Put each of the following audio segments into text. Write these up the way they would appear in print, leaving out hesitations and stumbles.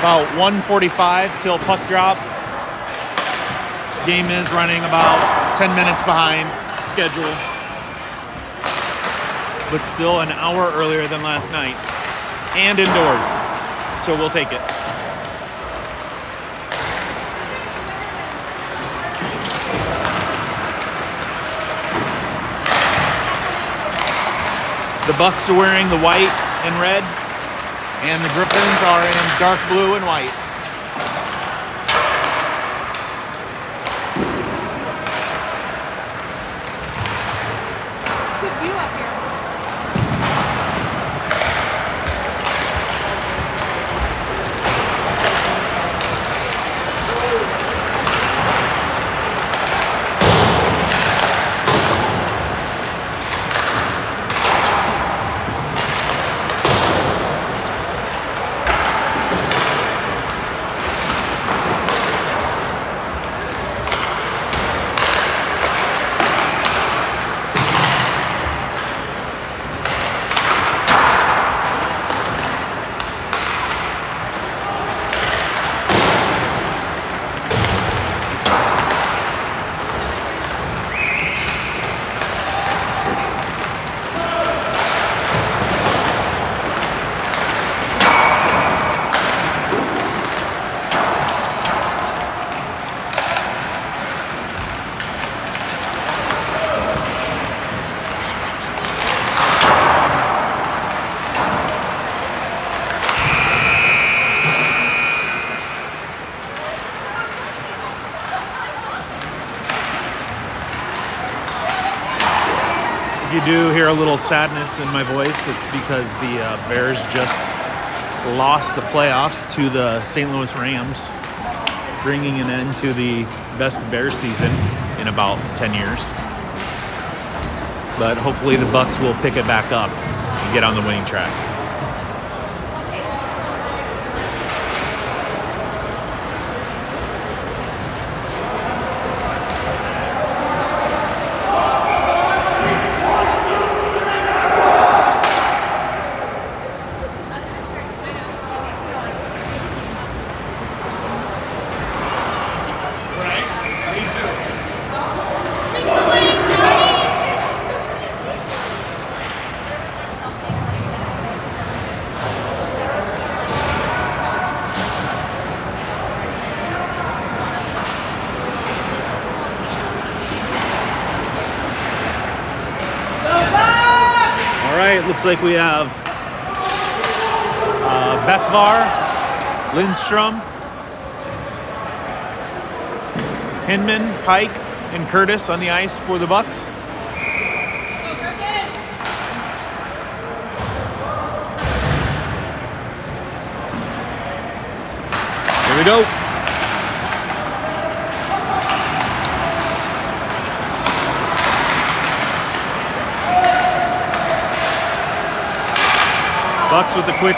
About 1:45 till puck drop. Game is running about 10 minutes behind schedule, but still an hour earlier than last night, and indoors, so we'll take it. The Bucs are wearing the white and red, and the Griffins are in dark blue and white. Good view up here. If you do hear a little sadness in my voice, it's because the Bears just lost the playoffs to the St. Louis Rams, bringing an end to the best Bears season in about 10 years. But hopefully the Bucs will pick it back up and get on the winning track. Looks like we have Bekvar, Lindstrom, Hinman, Pike, and Curtis on the ice for the Bucs. Here we go. Bucs with a quick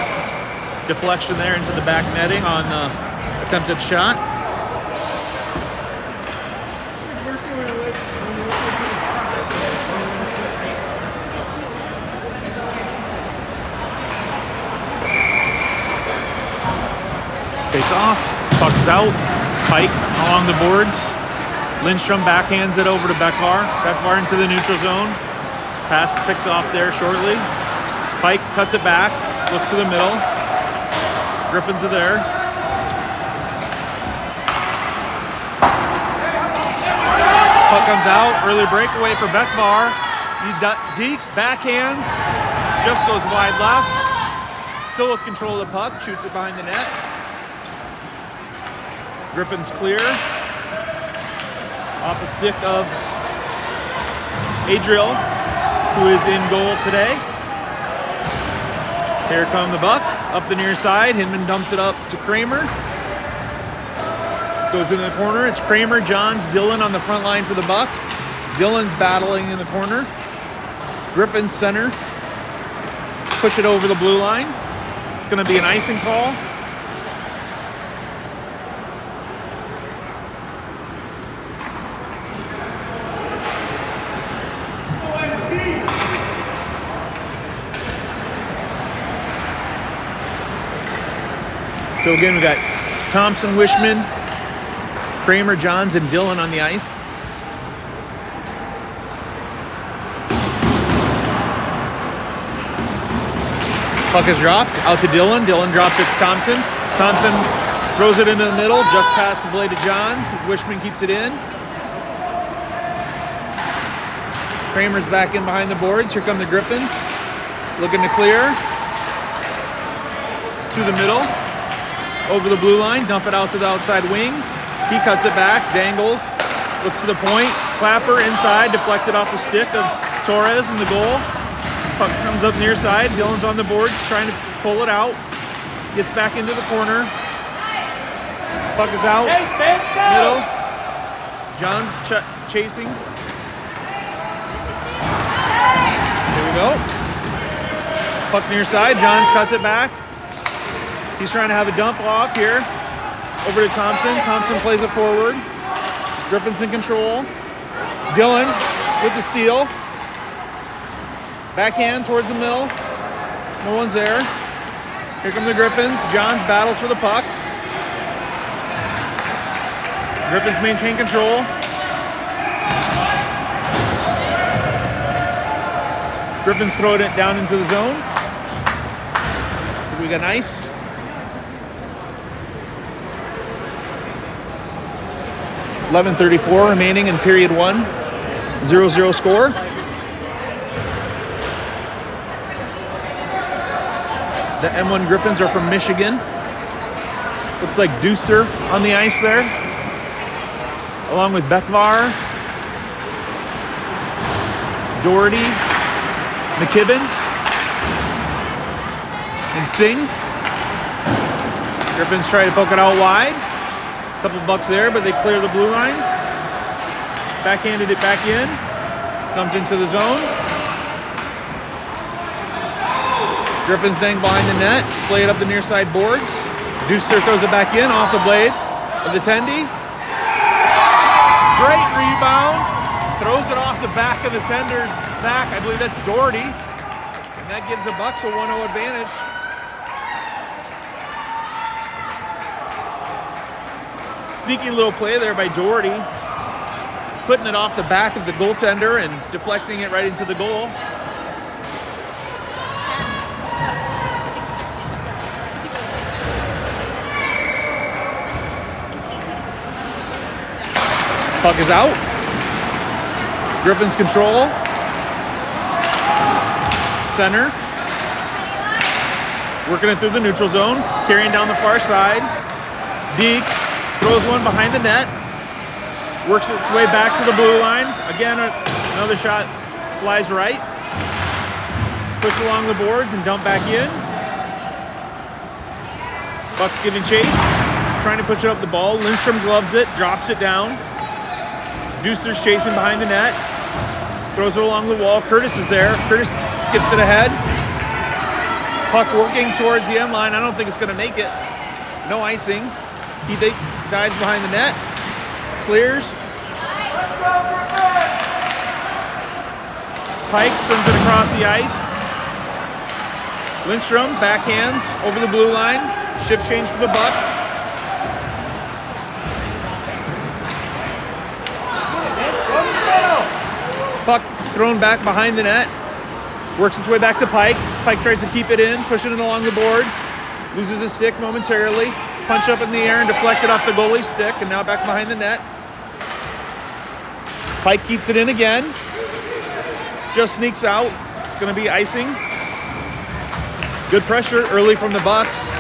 deflection there into the back netting on the attempted shot. Face off, puck is out. Pike along the boards. Lindstrom backhands it over to Bekvar. Bekvar into the neutral zone. Pass picked off there shortly. Pike cuts it back, looks to the middle. Griffins are there. Puck comes out, early breakaway for Bekvar. He dekes, backhands, just goes wide left. Still with control of the puck, shoots it behind the net. Griffins clear. Off the stick of Adriel, who is in goal today. Here come the Bucs, up the near side. Hinman dumps it up to Kramer. Goes into the corner. It's Kramer, Johns, Dillon on the front line for the Bucs. Dillon's battling in the corner. Griffins center. Push it over the blue line. It's going to be an icing call. So again, we got Thompson, Wishman, Kramer, Johns, and Dillon on the ice. Puck is dropped out to Dillon. Dillon drops it to Thompson. Thompson throws it into the middle, just past the blade of Johns. Wishman keeps it in. Kramer's back in behind the boards. Here come the Griffins. Looking to clear. To the middle. Over the blue line. Dump it out to the outside wing. He cuts it back. Dangles. Looks to the point. Clapper inside. Deflected off the stick of Torres in the goal. Puck comes up near side. Dillon's on the boards trying to pull it out. Gets back into the corner. Puck is out. Middle. John's chasing. There we go. Puck near side. Johns cuts it back. He's trying to have a dump off here. Over to Thompson. Thompson plays it forward. Griffins in control. Dillon with the steal. Backhand towards the middle. No one's there. Here come the Griffins. Johns battles for the puck. Griffins maintain control. Griffins throw it down into the zone. So we got ice. .11:34 remaining in period 1. 0-0 score. The M1 Griffins are from Michigan. Looks like Deuster on the ice there, along with Bekvar, Doherty, McKibben, and Singh. Griffins try to poke it out wide. Couple bucks there, but they clear the blue line. Backhanded it back in. Dumped into the zone. Griffins dang behind the net. Play it up the near side boards. Deuster throws it back in off the blade of the Dundee. Great rebound. Throws it off the back of the Tender's back. I believe that's Doherty. And that gives the Bucs a 1-0 advantage. Sneaky little play there by Doherty, putting it off the back of the goaltender and deflecting it right into the goal. Puck is out. Griffins control. Center. Working it through the neutral zone, carrying down the far side. Deke throws one behind the net, works its way back to the blue line. Again, another shot flies right. Push along the boards and dump back in. Bucs giving chase, trying to push it up the ball. Lindstrom gloves it, drops it down. Deuster's chasing behind the net, throws it along the wall. Curtis is there. Curtis skips it ahead. Puck working towards the end line. I don't think it's going to make it. No icing. He dives behind the net, clears. Pike sends it across the ice. Lindstrom backhands over the blue line. Shift change for the Bucs. Puck thrown back behind the net. Works its way back to Pike. Pike tries to keep it in, pushing it along the boards. Loses his stick momentarily. Punch up in the air and deflected off the goalie's stick, and now back behind the net. Pike keeps it in again. Just sneaks out. It's going to be icing. Good pressure early from the Bucs.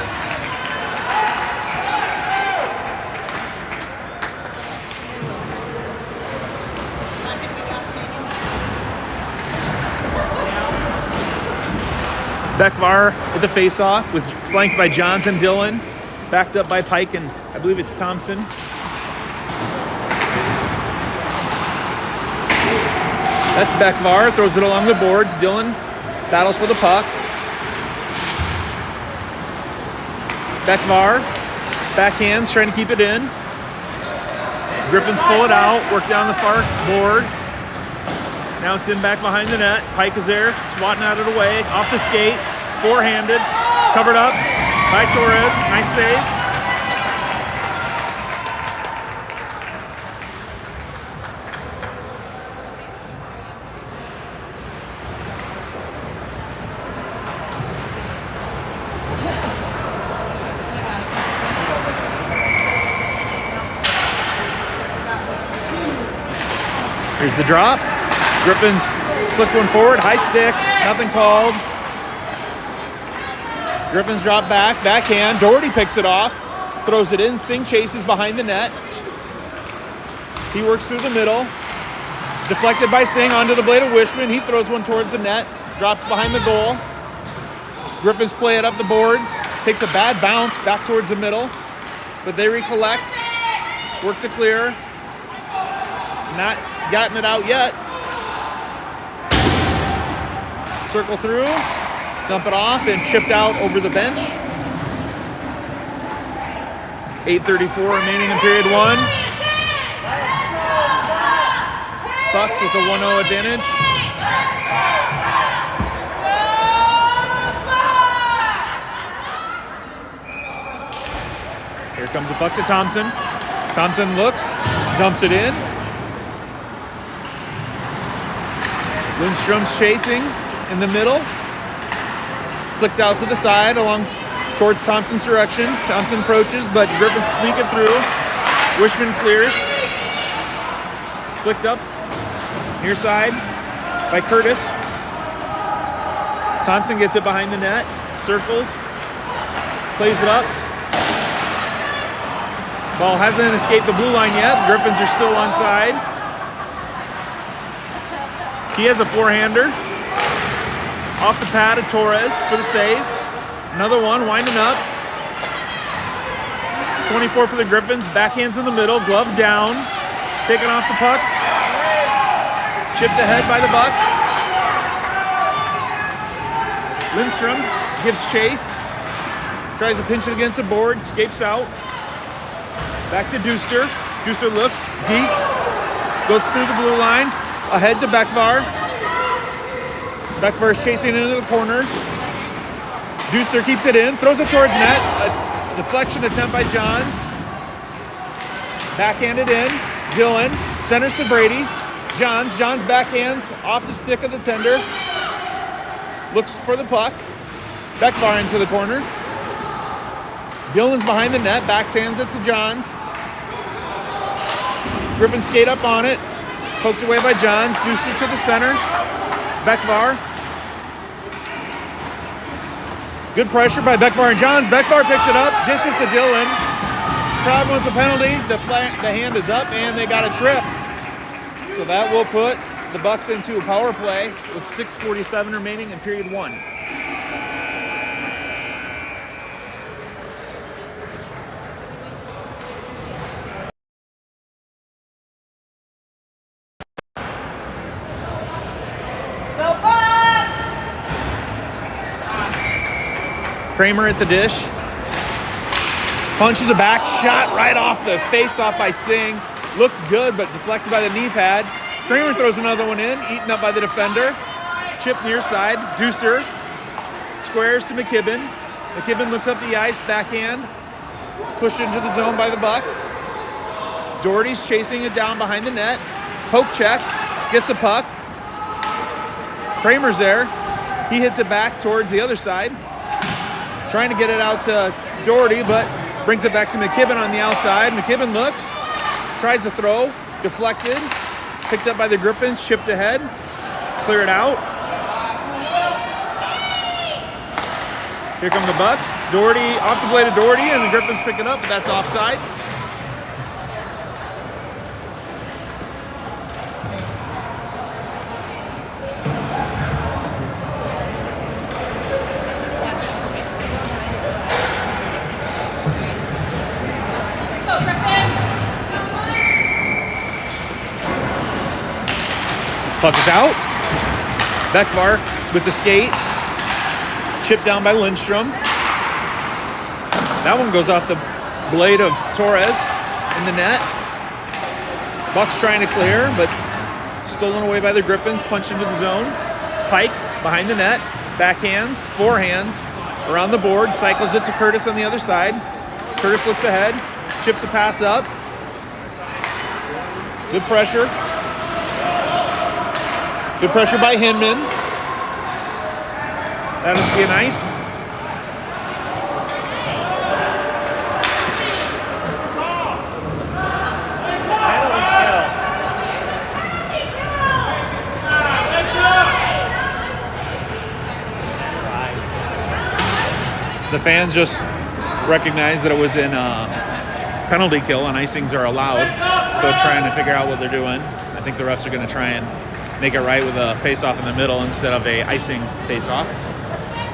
Bekvar at the face-off, with flanked by Johns and Dillon. Backed up by Pike and I believe it's Thompson. That's Bekvar, throws it along the boards. Dillon battles for the puck. Bekvar, backhands, trying to keep it in. Griffins pull it out, work down the far board. Now it's in back behind the net. Pike is there, swatting out of the way, off the skate, forehanded, covered up. by Torres. Nice save. Here's the drop. Griffins flick one forward, high stick, nothing called. Griffins drop back, backhand. Doherty picks it off, throws it in. Singh chases behind the net. He works through the middle. Deflected by Singh onto the blade of Wishman. He throws one towards the net, drops behind the goal. Griffins play it up the boards, takes a bad bounce back towards the middle, but they recollect, work to clear. Not gotten it out yet. Circle through, dump it off, and chipped out over the bench. 8:34 remaining in period one. Bucs with a 1-0 advantage. Here comes a puck to Thompson. Thompson looks, dumps it in. Lindstrom's chasing in the middle. Flicked out to the side along towards Thompson's direction. Thompson approaches, but Griffins sneaking through. Wishman clears. Flicked up near side by Curtis. Thompson gets it behind the net. Circles. Plays it up. Ball hasn't escaped the blue line yet. The Griffins are still onside. He has a forehander. Off the pad of Torres for the save. Another one, winding up. 24 for the Griffins. Backhands in the middle, glove down. Taking off the puck. Chipped ahead by the Bucs. Lindstrom gives chase. Tries to pinch it against the board, escapes out. Back to Duster. Duster looks, geeks. Goes through the blue line. Ahead to Bekvar. Bekvar is chasing into the corner. Duster keeps it in, throws it towards net. A deflection attempt by Johns. Backhanded in. Dillon centers to Brady. Johns backhands off the stick of the tender. Looks for the puck. Bekvar into the corner. Dillon's behind the net, backhands it to Johns. Griffin skate up on it. Poked away by Johns. Duster to the center. Bekvar. Good pressure by Bekvar and Johns. Bekvar picks it up. Dishes to Dillon. Crowd wants a penalty. The hand is up, and they got a trip. So that will put the Bucs into a power play with 6:47 remaining in period one. Kramer at the dish. Punches a back shot right off the face-off by Singh. Looked good, but deflected by the knee pad. Kramer throws another one in, eaten up by the defender. Chip near side. Duster squares to McKibben. McKibben looks up the ice, backhand. Pushed into the zone by the Bucs. Doherty's chasing it down behind the net. Poke check. Gets a puck. Kramer's there. He hits it back towards the other side. Trying to get it out to Doherty, but brings it back to McKibben on the outside. McKibben looks, tries to throw, deflected, picked up by the Griffins, chipped ahead, clear it out. Here come the Bucs. Doherty, off the blade of Doherty, and the Griffins pick it up, but that's offsides. Puck is out. Bekvar with the skate. Chipped down by Lindstrom. That one goes off the blade of Torres in the net. Bucs trying to clear, but stolen away by the Griffins. Punched into the zone. Pike behind the net. Backhands, forehands. around the board, cycles it to Curtis on the other side. Curtis looks ahead, chips a pass up. Good pressure. Good pressure by Hinman. That'll be nice. The fans just recognized that it was in a penalty kill and icings are allowed. So trying to figure out what they're doing. I think the refs are going to try and make it right with a face-off in the middle instead of a icing face-off.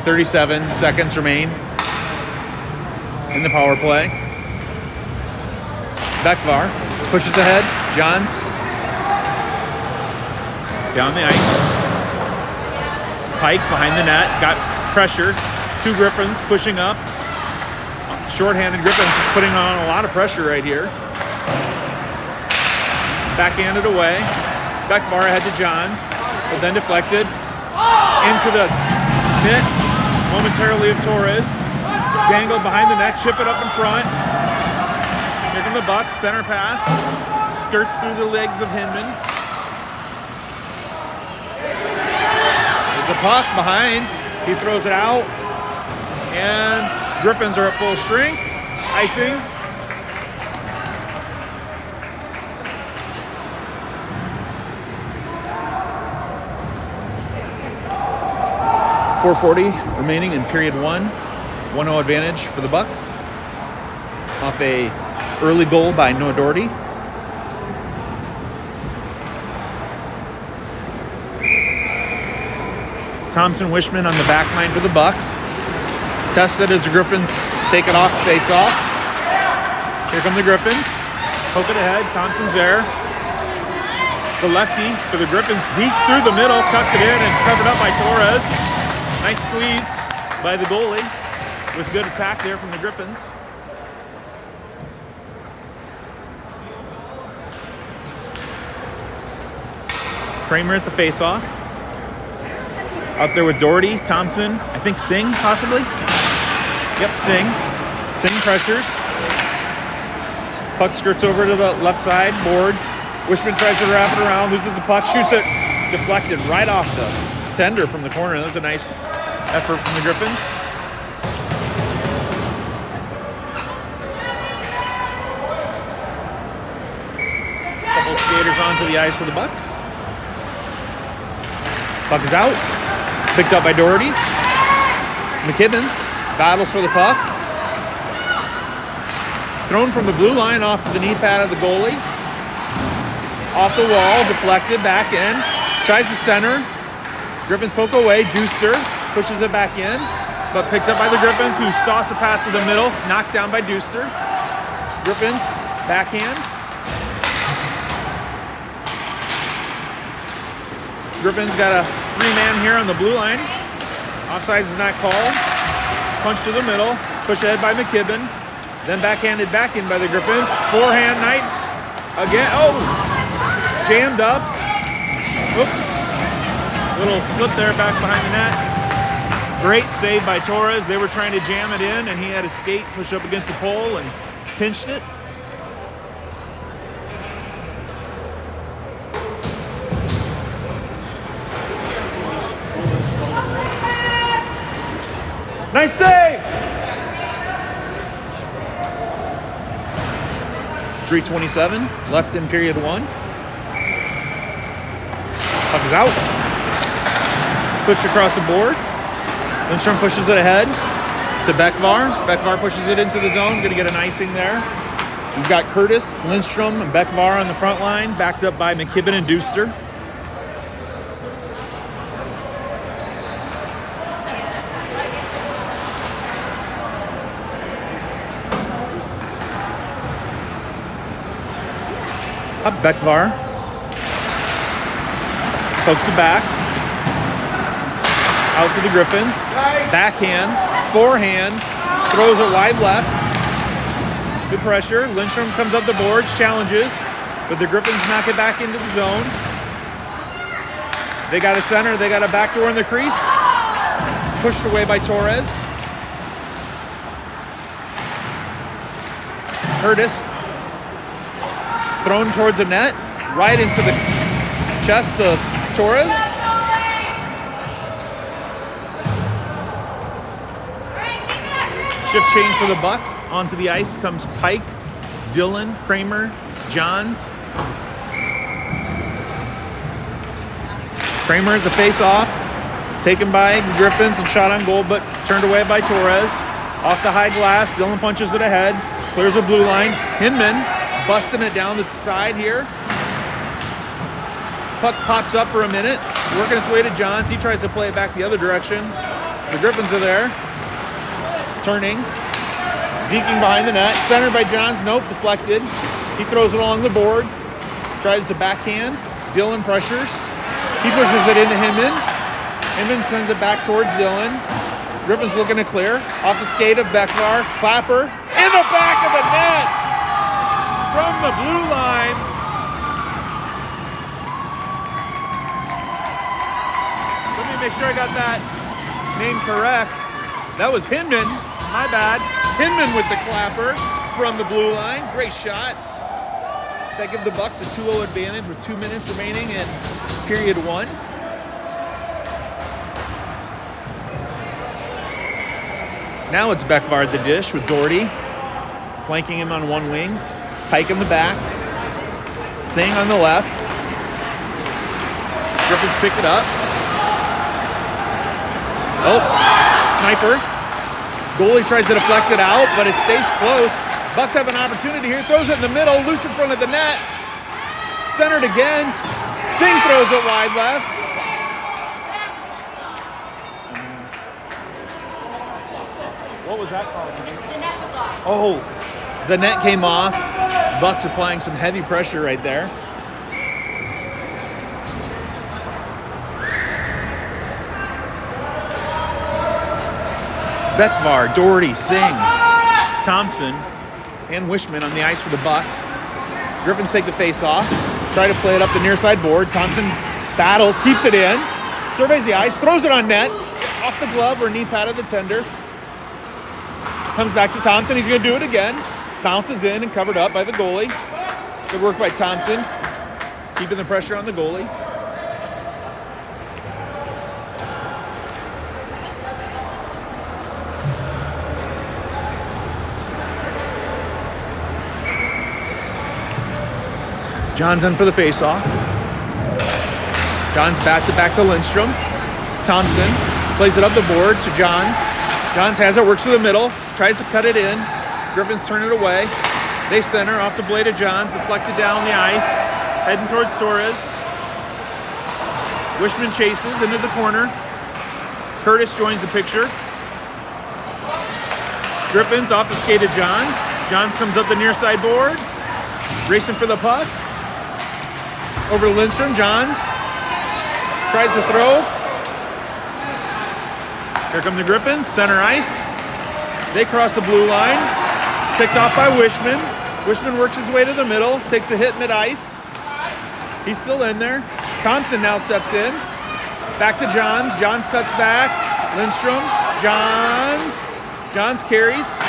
37 seconds remain in the power play. Bekvar pushes ahead. Johns down the ice. Pike behind the net. Got pressure. 2 Griffins pushing up. Short-handed Griffins putting on a lot of pressure right here. Backhanded away. Bekvar ahead to Johns, but then deflected into the net momentarily of Torres. Dangled behind the net, chip it up in front. Here come the Bucs, center pass. Skirts through the legs of Hinman. There's a puck behind. He throws it out. And Griffins are at full strength. Icing. .440 remaining in period 1. 1-0 advantage for the Bucs. Off a early goal by Noah Doherty. Thompson Wishman on the back line for the Bucs. Tested as the Griffins take it off face-off. Here come the Griffins. Poke it ahead. Thompson's there. The lefty for the Griffins deeks through the middle, cuts it in, and covered up by Torres. Nice squeeze by the goalie with good attack there from the Griffins. Kramer at the face-off. Out there with Doherty, Thompson, I think Singh possibly. Yep, Singh. Singh pressures. Puck skirts over to the left side, boards. Wishman tries to wrap it around, loses the puck, shoots it. Deflected right off the tender from the corner. That was a nice effort from the Griffins. Couple skaters onto the ice for the Bucs. Puck is out. Picked up by Doherty. McKibben battles for the puck. Thrown from the blue line off of the knee pad of the goalie. Off the wall, deflected, back in. Tries to center. Griffins poke away. Deuster pushes it back in, but picked up by the Griffins, who sauce a pass to the middle. Knocked down by Deuster. Griffins, backhand. Griffins got a 3-man here on the blue line. Offsides is not called. Punch to the middle. Push ahead by McKibben. Then backhanded back in by the Griffins. Forehand Knight. Again. Oh! Jammed up. Oop. Little slip there back behind the net. Great save by Torres. They were trying to jam it in, and he had his skate push up against the pole and pinched it. Nice save! 3:27 left in period 1. Puck is out. Pushed across the board. Lindstrom pushes it ahead to Bekvar. Bekvar pushes it into the zone. Going to get an icing there. We've got Curtis, Lindstrom, and Bekvar on the front line, backed up by McKibben and Deuster. Up Bekvar. Pokes it back. Out to the Griffins. Backhand. Forehand. Throws it wide left. Good pressure. Lindstrom comes up the boards. Challenges. But the Griffins knock it back into the zone. They got a center. They got a backdoor in the crease. Pushed away by Torres. Curtis. Thrown towards the net. Right into the chest of Torres. Shift change for the Bucs. Onto the ice comes Pike, Dillon, Kramer, Johns. Kramer at the face-off. Taken by Griffins and shot on goal, but turned away by Torres. Off the high glass. Dillon punches it ahead. Clears the blue line. Hinman busting it down the side here. Puck pops up for a minute. Working its way to Johns. He tries to play it back the other direction. The Griffins are there. Turning. Deking behind the net. Centered by Johns. Nope, deflected. He throws it along the boards. Tries to backhand. Dillon pressures. He pushes it into Hinman. Hinman sends it back towards Dillon. Griffins looking to clear. Off the skate of Bekvar. Clapper. In the back of the net. From the blue line. Let me make sure I got that name correct. That was Hinman. My bad. Hinman with the clapper from the blue line. Great shot. That gives the Bucs a 2-0 advantage with 2 minutes remaining in period 1. Now it's Bekvar at the dish with Doherty flanking him on one wing. Pike in the back. Singh on the left. Griffins pick it up. Oh, sniper. Goalie tries to deflect it out, but it stays close. Bucs have an opportunity here. Throws it in the middle, loose in front of the net. Centered again. Singh throws it wide left. What was that called? The net was off. Oh, the net came off. Bucs applying some heavy pressure right there. Bekvar, Doherty, Singh, Thompson, and Wishman on the ice for the Bucs. Griffins take the face off. Try to play it up the near side board. Thompson battles, keeps it in. Surveys the ice, throws it on net. Off the glove or knee pad of the tender. Comes back to Thompson. He's going to do it again. Bounces in and covered up by the goalie. Good work by Thompson. Keeping the pressure on the goalie. Johns in for the face-off. Johns bats it back to Lindstrom. Thompson plays it up the board to Johns. Johns has it, works to the middle, tries to cut it in. Griffins turn it away. They center off the blade of Johns, deflected down the ice, heading towards Torres. Wishman chases into the corner. Curtis joins the picture. Griffins off the skate of Johns. Johns comes up the near side board, racing for the puck. Over to Lindstrom. Johns tries to throw. Here come the Griffins, center ice. They cross the blue line. Picked off by Wishman. Wishman works his way to the middle, takes a hit mid-ice. He's still in there. Thompson now steps in. Back to Johns. Johns cuts back. Lindstrom. Johns. Johns carries.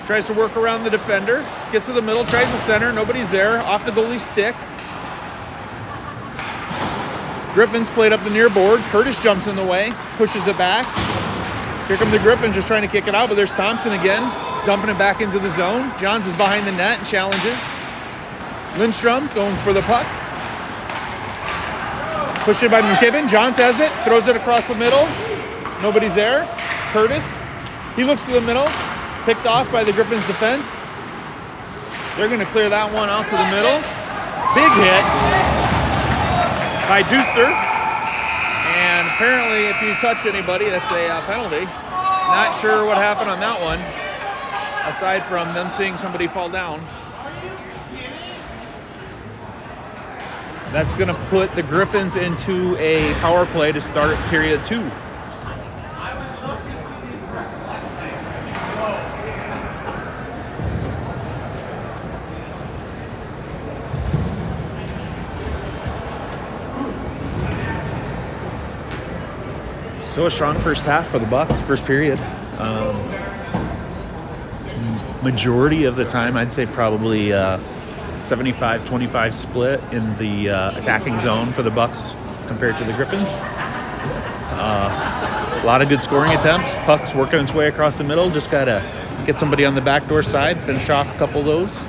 Tries to work around the defender. Gets to the middle, tries to center. Nobody's there. Off the goalie's stick. Griffins played up the near board. Curtis jumps in the way. Pushes it back. Here come the Griffins just trying to kick it out, but there's Thompson again. Dumping it back into the zone. Johns is behind the net and challenges. Lindstrom going for the puck. Pushed it by McKibben. Johns has it. Throws it across the middle. Nobody's there. Curtis. He looks to the middle. Picked off by the Griffins defense. They're going to clear that one out to the middle. Big hit by Duster. And apparently if you touch anybody, that's a penalty. Not sure what happened on that one, aside from them seeing somebody fall down. That's going to put the Griffins into a power play to start period 2. So a strong first half for the Bucs, first period. majority of the time, I'd say probably 75-25 split in the attacking zone for the Bucs compared to the Griffins. A lot of good scoring attempts. Puck's working its way across the middle. Just got to get somebody on the backdoor side, finish off a couple of those.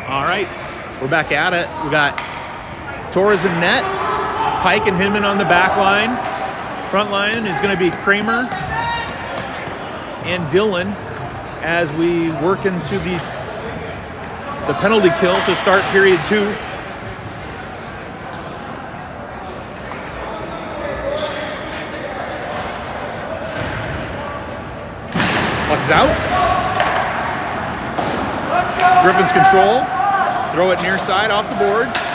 All right, we're back at it. We got Torres in net, Pike and Hinman on the back line. Front line is going to be Kramer and Dillon as we work into the penalty kill to start period 2. Puck's out. Griffins control. Throw it near side off the boards.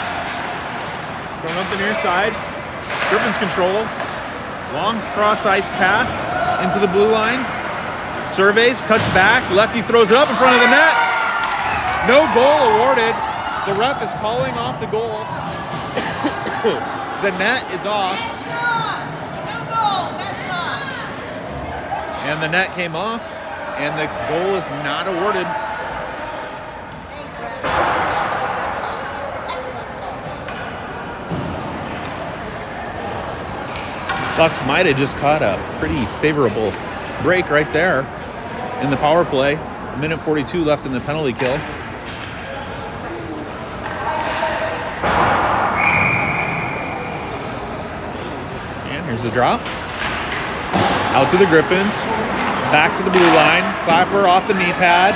Thrown up the near side. Griffins control. Long cross ice pass into the blue line. Surveys, cuts back. Lefty throws it up in front of the net. No goal awarded. The ref is calling off the goal. The net is off. No goal. That's off. And the net came off. And the goal is not awarded. Bucs might have just caught a pretty favorable break right there in the power play. 1:42 left in the penalty kill. And here's the drop. Out to the Griffins. Back to the blue line. Clapper off the knee pad.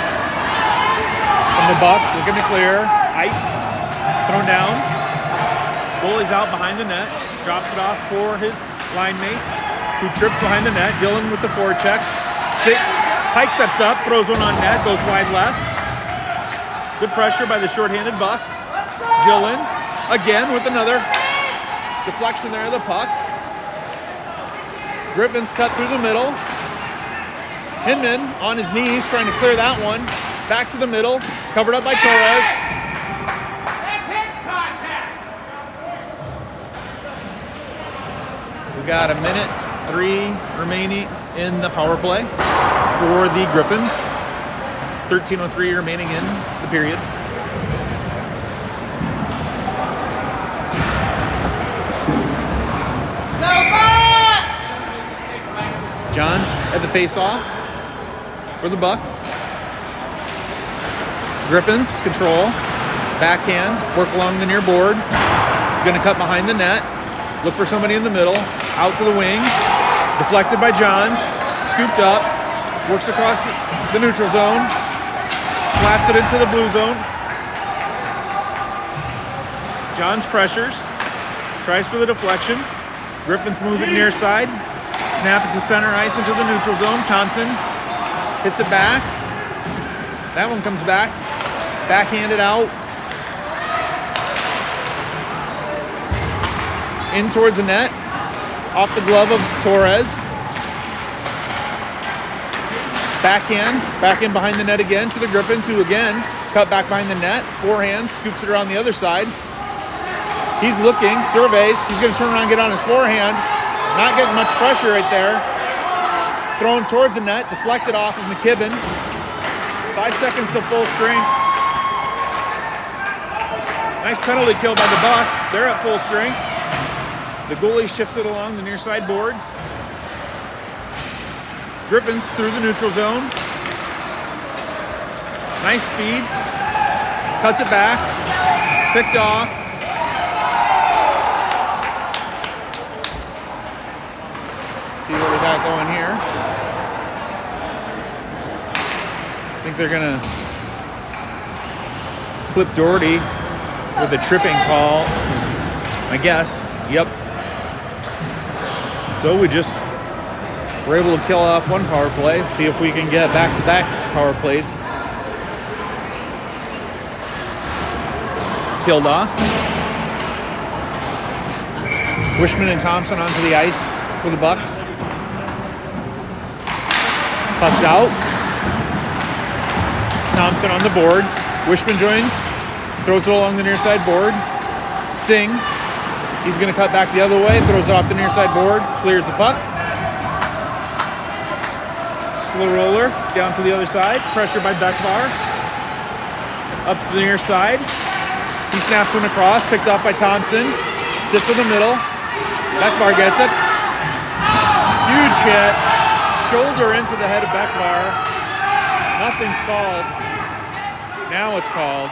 From the Bucs, looking to clear. Ice thrown down. Goalie's out behind the net. Drops it off for his line mate, who trips behind the net. Dillon with the forecheck. Pike steps up, throws one on net, goes wide left. Good pressure by the shorthanded Bucs. Dillon again with another deflection there of the puck. Griffins cut through the middle. Hinman on his knees trying to clear that one. Back to the middle, covered up by Torres. We got 1:03 remaining in the power play for the Griffins. 13:03 remaining in the period. Go Bucs! Johns at the face-off for the Bucs. Griffins control, backhand, work along the near board. Going to cut behind the net. Look for somebody in the middle. Out to the wing. Deflected by Johns. Scooped up. Works across the neutral zone. Slaps it into the blue zone. Johns pressures. Tries for the deflection. Griffins move it near side. Snap it to center ice into the neutral zone. Thompson hits it back. That one comes back. Backhanded out. In towards the net. Off the glove of Torres. Backhand. Back in behind the net again to the Griffins, who again cut back behind the net. Forehand. Scoops it around the other side. He's looking. Surveys. He's going to turn around and get on his forehand. Not getting much pressure right there. Thrown towards the net. Deflected off of McKibben. 5 seconds to full strength. Nice penalty kill by the Bucs. They're at full strength. The goalie shifts it along the near side boards. Griffins through the neutral zone. Nice speed. Cuts it back. Picked off. See what we got going here. I think they're going to clip Doherty with a tripping call. I guess. Yep. So we just were able to kill off one power play, see if we can get back-to-back power plays killed off. Wishman and Thompson onto the ice for the Bucs. Puck's out. Thompson on the boards. Wishman joins, throws it along the near side board. Singh, he's going to cut back the other way, throws it off the near side board, clears the puck. Slow roller down to the other side, pressure by Beckvar. Up to the near side. He snaps one across, picked off by Thompson. Sits in the middle. Beckvar gets it. Huge hit. Shoulder into the head of Beckvar. Nothing's called. Now it's called.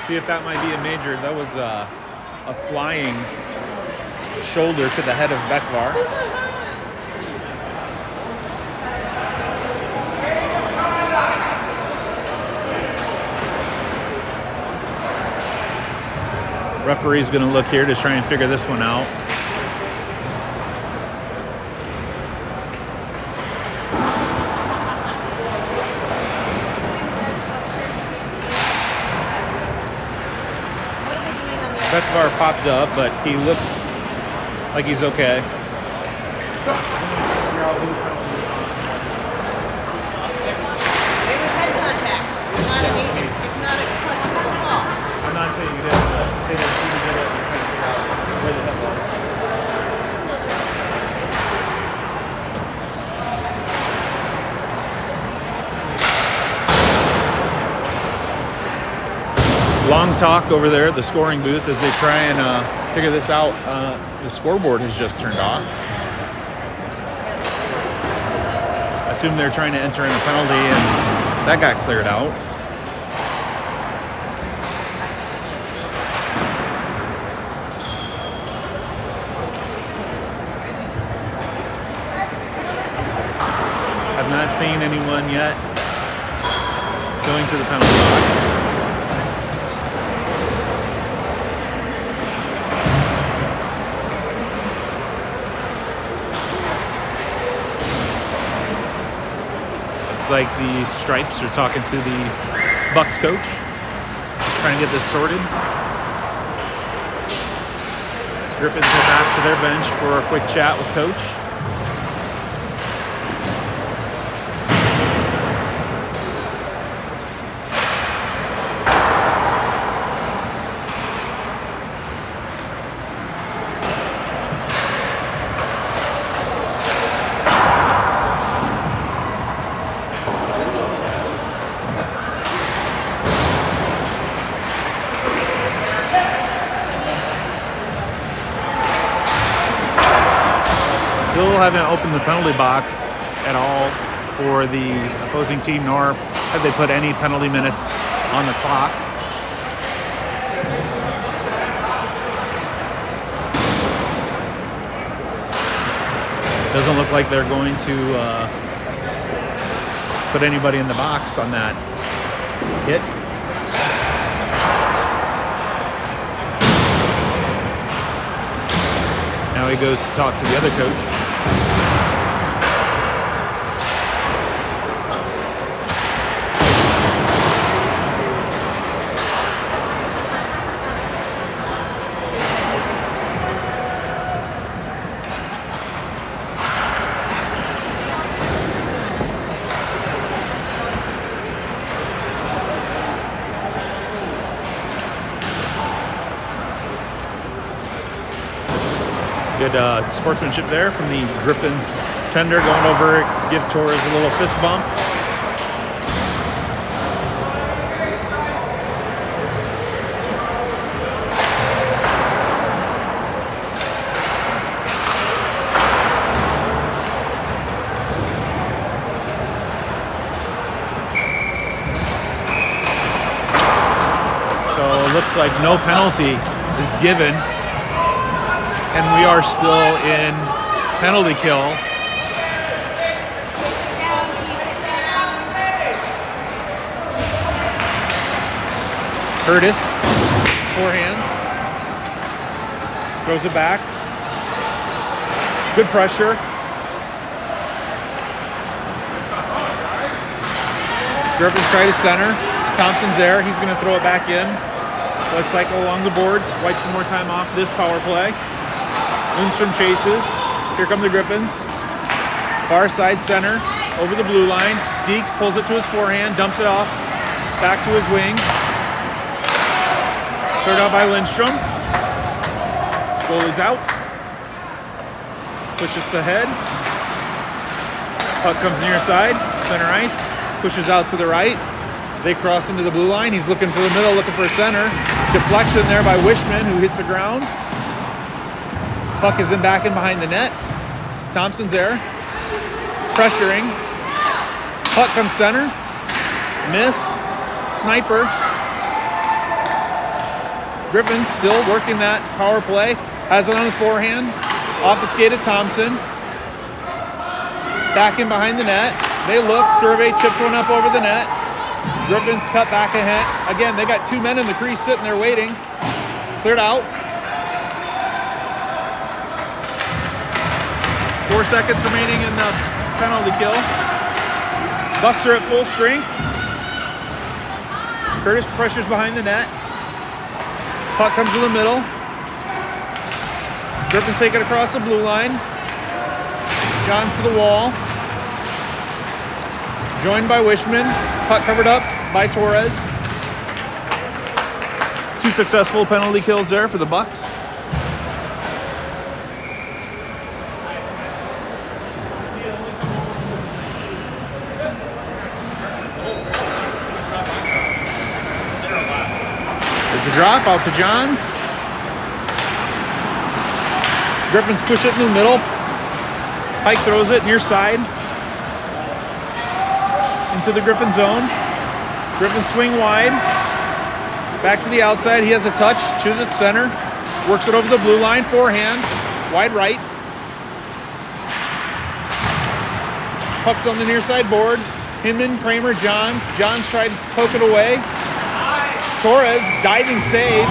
See if that might be a major. That was a flying shoulder to the head of Beckvar. Referee's going to look here to try and figure this one out. Beckvar popped up, but he looks like he's okay. It was head contact. It's not a questionable call. I'm not saying you did, but they didn't see to get it and try to figure out where the head was. Long talk over there at the scoring booth as they try and figure this out. The scoreboard has just turned off. I assume they're trying to enter in a penalty, and that got cleared out. I've not seen anyone yet going to the penalty box. Like the Stripes are talking to the Bucs coach, trying to get this sorted. Griffins are back to their bench for a quick chat with coach. Still haven't opened the penalty box at all for the opposing team, nor have they put any penalty minutes on the clock. Doesn't look like they're going to put anybody in the box on that hit. Now he goes to talk to the other coach. Good sportsmanship there from the Griffins tender, going over, give Torres a little fist bump. So it looks like no penalty is given. And we are still in penalty kill. Curtis forehands. Throws it back. Good pressure. Griffins try to center. Thompson's there. He's going to throw it back in. Let's cycle along the boards. Wipe some more time off this power play. Lindstrom chases. Here come the Griffins. Far side center. Over the blue line. Deeks pulls it to his forehand. Dumps it off. Back to his wing. Cleared out by Lindstrom. Goalie's out. Push it ahead. Puck comes near side. Center ice. Pushes out to the right. They cross into the blue line. He's looking for the middle, looking for a center. Deflection there by Wishman, who hits the ground. Puck is in back and behind the net. Thompson's there. Pressuring. Puck comes center. Missed. Sniper. Griffins still working that power play. Has it on the forehand. Off the skate of Thompson. Back in behind the net. They look. Survey chips one up over the net. Griffins cut back ahead. Again, they got two men in the crease sitting there waiting. Cleared out. 4 seconds remaining in the penalty kill. Bucs are at full strength. Curtis pressures behind the net. Puck comes to the middle. Griffins take it across the blue line. Johns to the wall. Joined by Wishman. Puck covered up by Torres. 2 successful penalty kills there for the Bucs. There's a drop out to Johns. Griffins push it in the middle. Pike throws it near side. Into the Griffin zone. Griffin swing wide. Back to the outside. He has a touch to the center. Works it over the blue line. Forehand. Wide right. Puck's on the near side board. Hinman, Kramer, Johns. Johns tried to poke it away. Torres, diving save.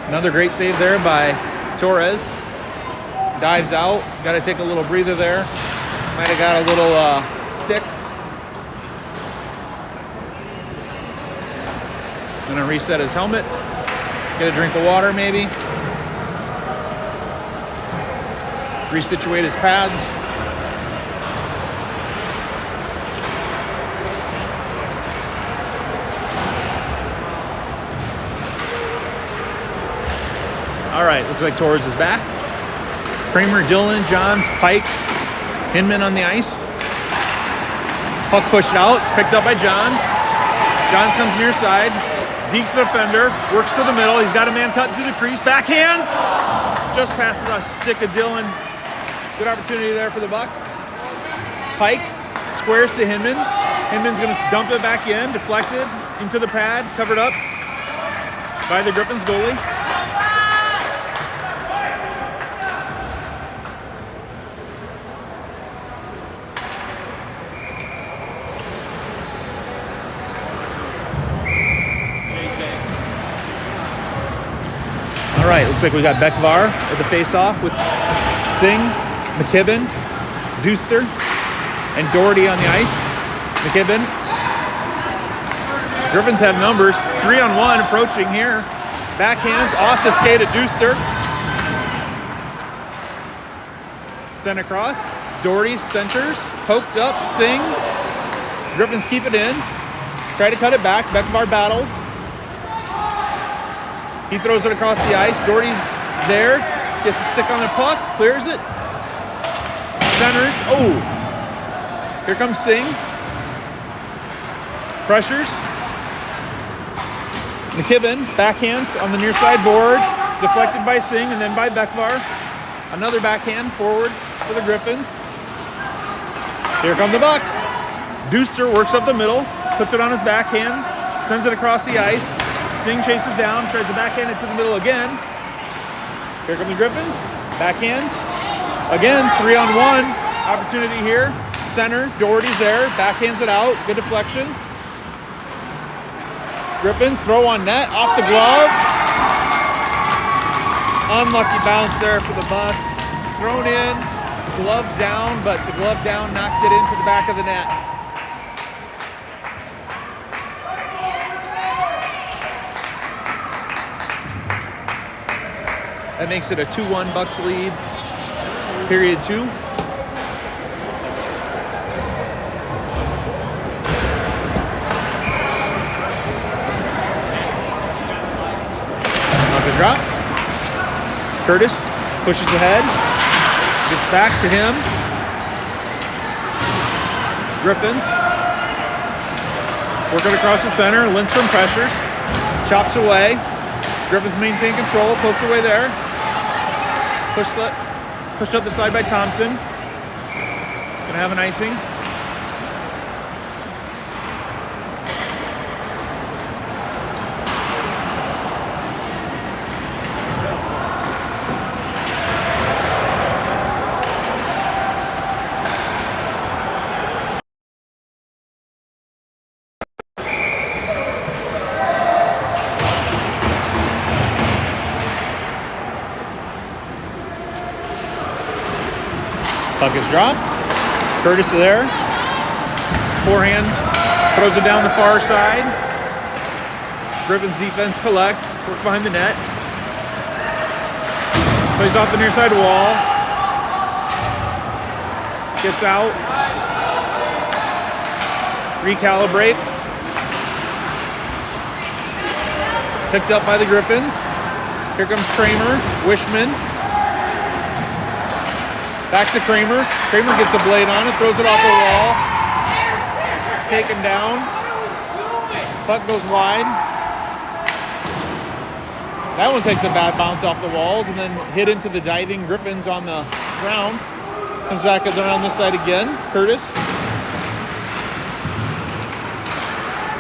Another great save there by Torres. Dives out. Got to take a little breather there. Might have got a little stick. Gonna reset his helmet. Get a drink of water maybe. Resituate his pads. All right, looks like Torres is back. Kramer, Dillon, Johns, Pike, Hinman on the ice. Puck pushed out, picked up by Johns. Johns comes near side. Deeks the defender, works to the middle. He's got a man cut through the crease. Backhands! Just passes a stick of Dillon. Good opportunity there for the Bucs. Pike squares to Hinman. Hinman's gonna dump it back in, deflected into the pad, covered up by the Griffins goalie. All right, looks like we got Bekvar at the face-off with Singh, McKibben, Duster, and Doherty on the ice. McKibben. Griffins have numbers. 3-on-1 approaching here. Backhands off the skate at Duster. Sent across. Doherty centers. Poked up. Singh. Griffins keep it in. Try to cut it back. Bekvar battles. He throws it across the ice. Doherty's there. Gets a stick on the puck. Clears it. Centers. Oh. Here comes Singh. Pressures. McKibben. Backhands on the near side board. Deflected by Singh and then by Bekvar. Another backhand forward for the Griffins. Here come the Bucs. Duster works up the middle. Puts it on his backhand. Sends it across the ice. Singh chases down, tries to backhand it to the middle again. Here come the Griffins. Backhand. Again, 3-on-1 opportunity here. Center, Doherty's there, backhands it out, good deflection. Griffins throw on net, off the glove. Unlucky bounce there for the Bucs. Thrown in, glove down, but the glove down knocked it into the back of the net. That makes it a 2-1 Bucs lead. Period 2. Puck is dropped. Curtis pushes ahead. Gets back to him. Griffins working across the center. Lindstrom pressures. Chops away. Griffins maintain control. Pokes away there. Pushed up the side by Thompson. Gonna have an icing. Puck is dropped. Curtis is there. Forehand. Throws it down the far side. Griffins defense collect. Work behind the net. Plays off the near side wall. Gets out. Recalibrate. Picked up by the Griffins. Here comes Kramer. Wishman. Back to Kramer. Kramer gets a blade on it, throws it off the wall. Taken down. Puck goes wide. That one takes a bad bounce off the walls and then hit into the diving Griffins on the ground. Comes back around this side again. Curtis.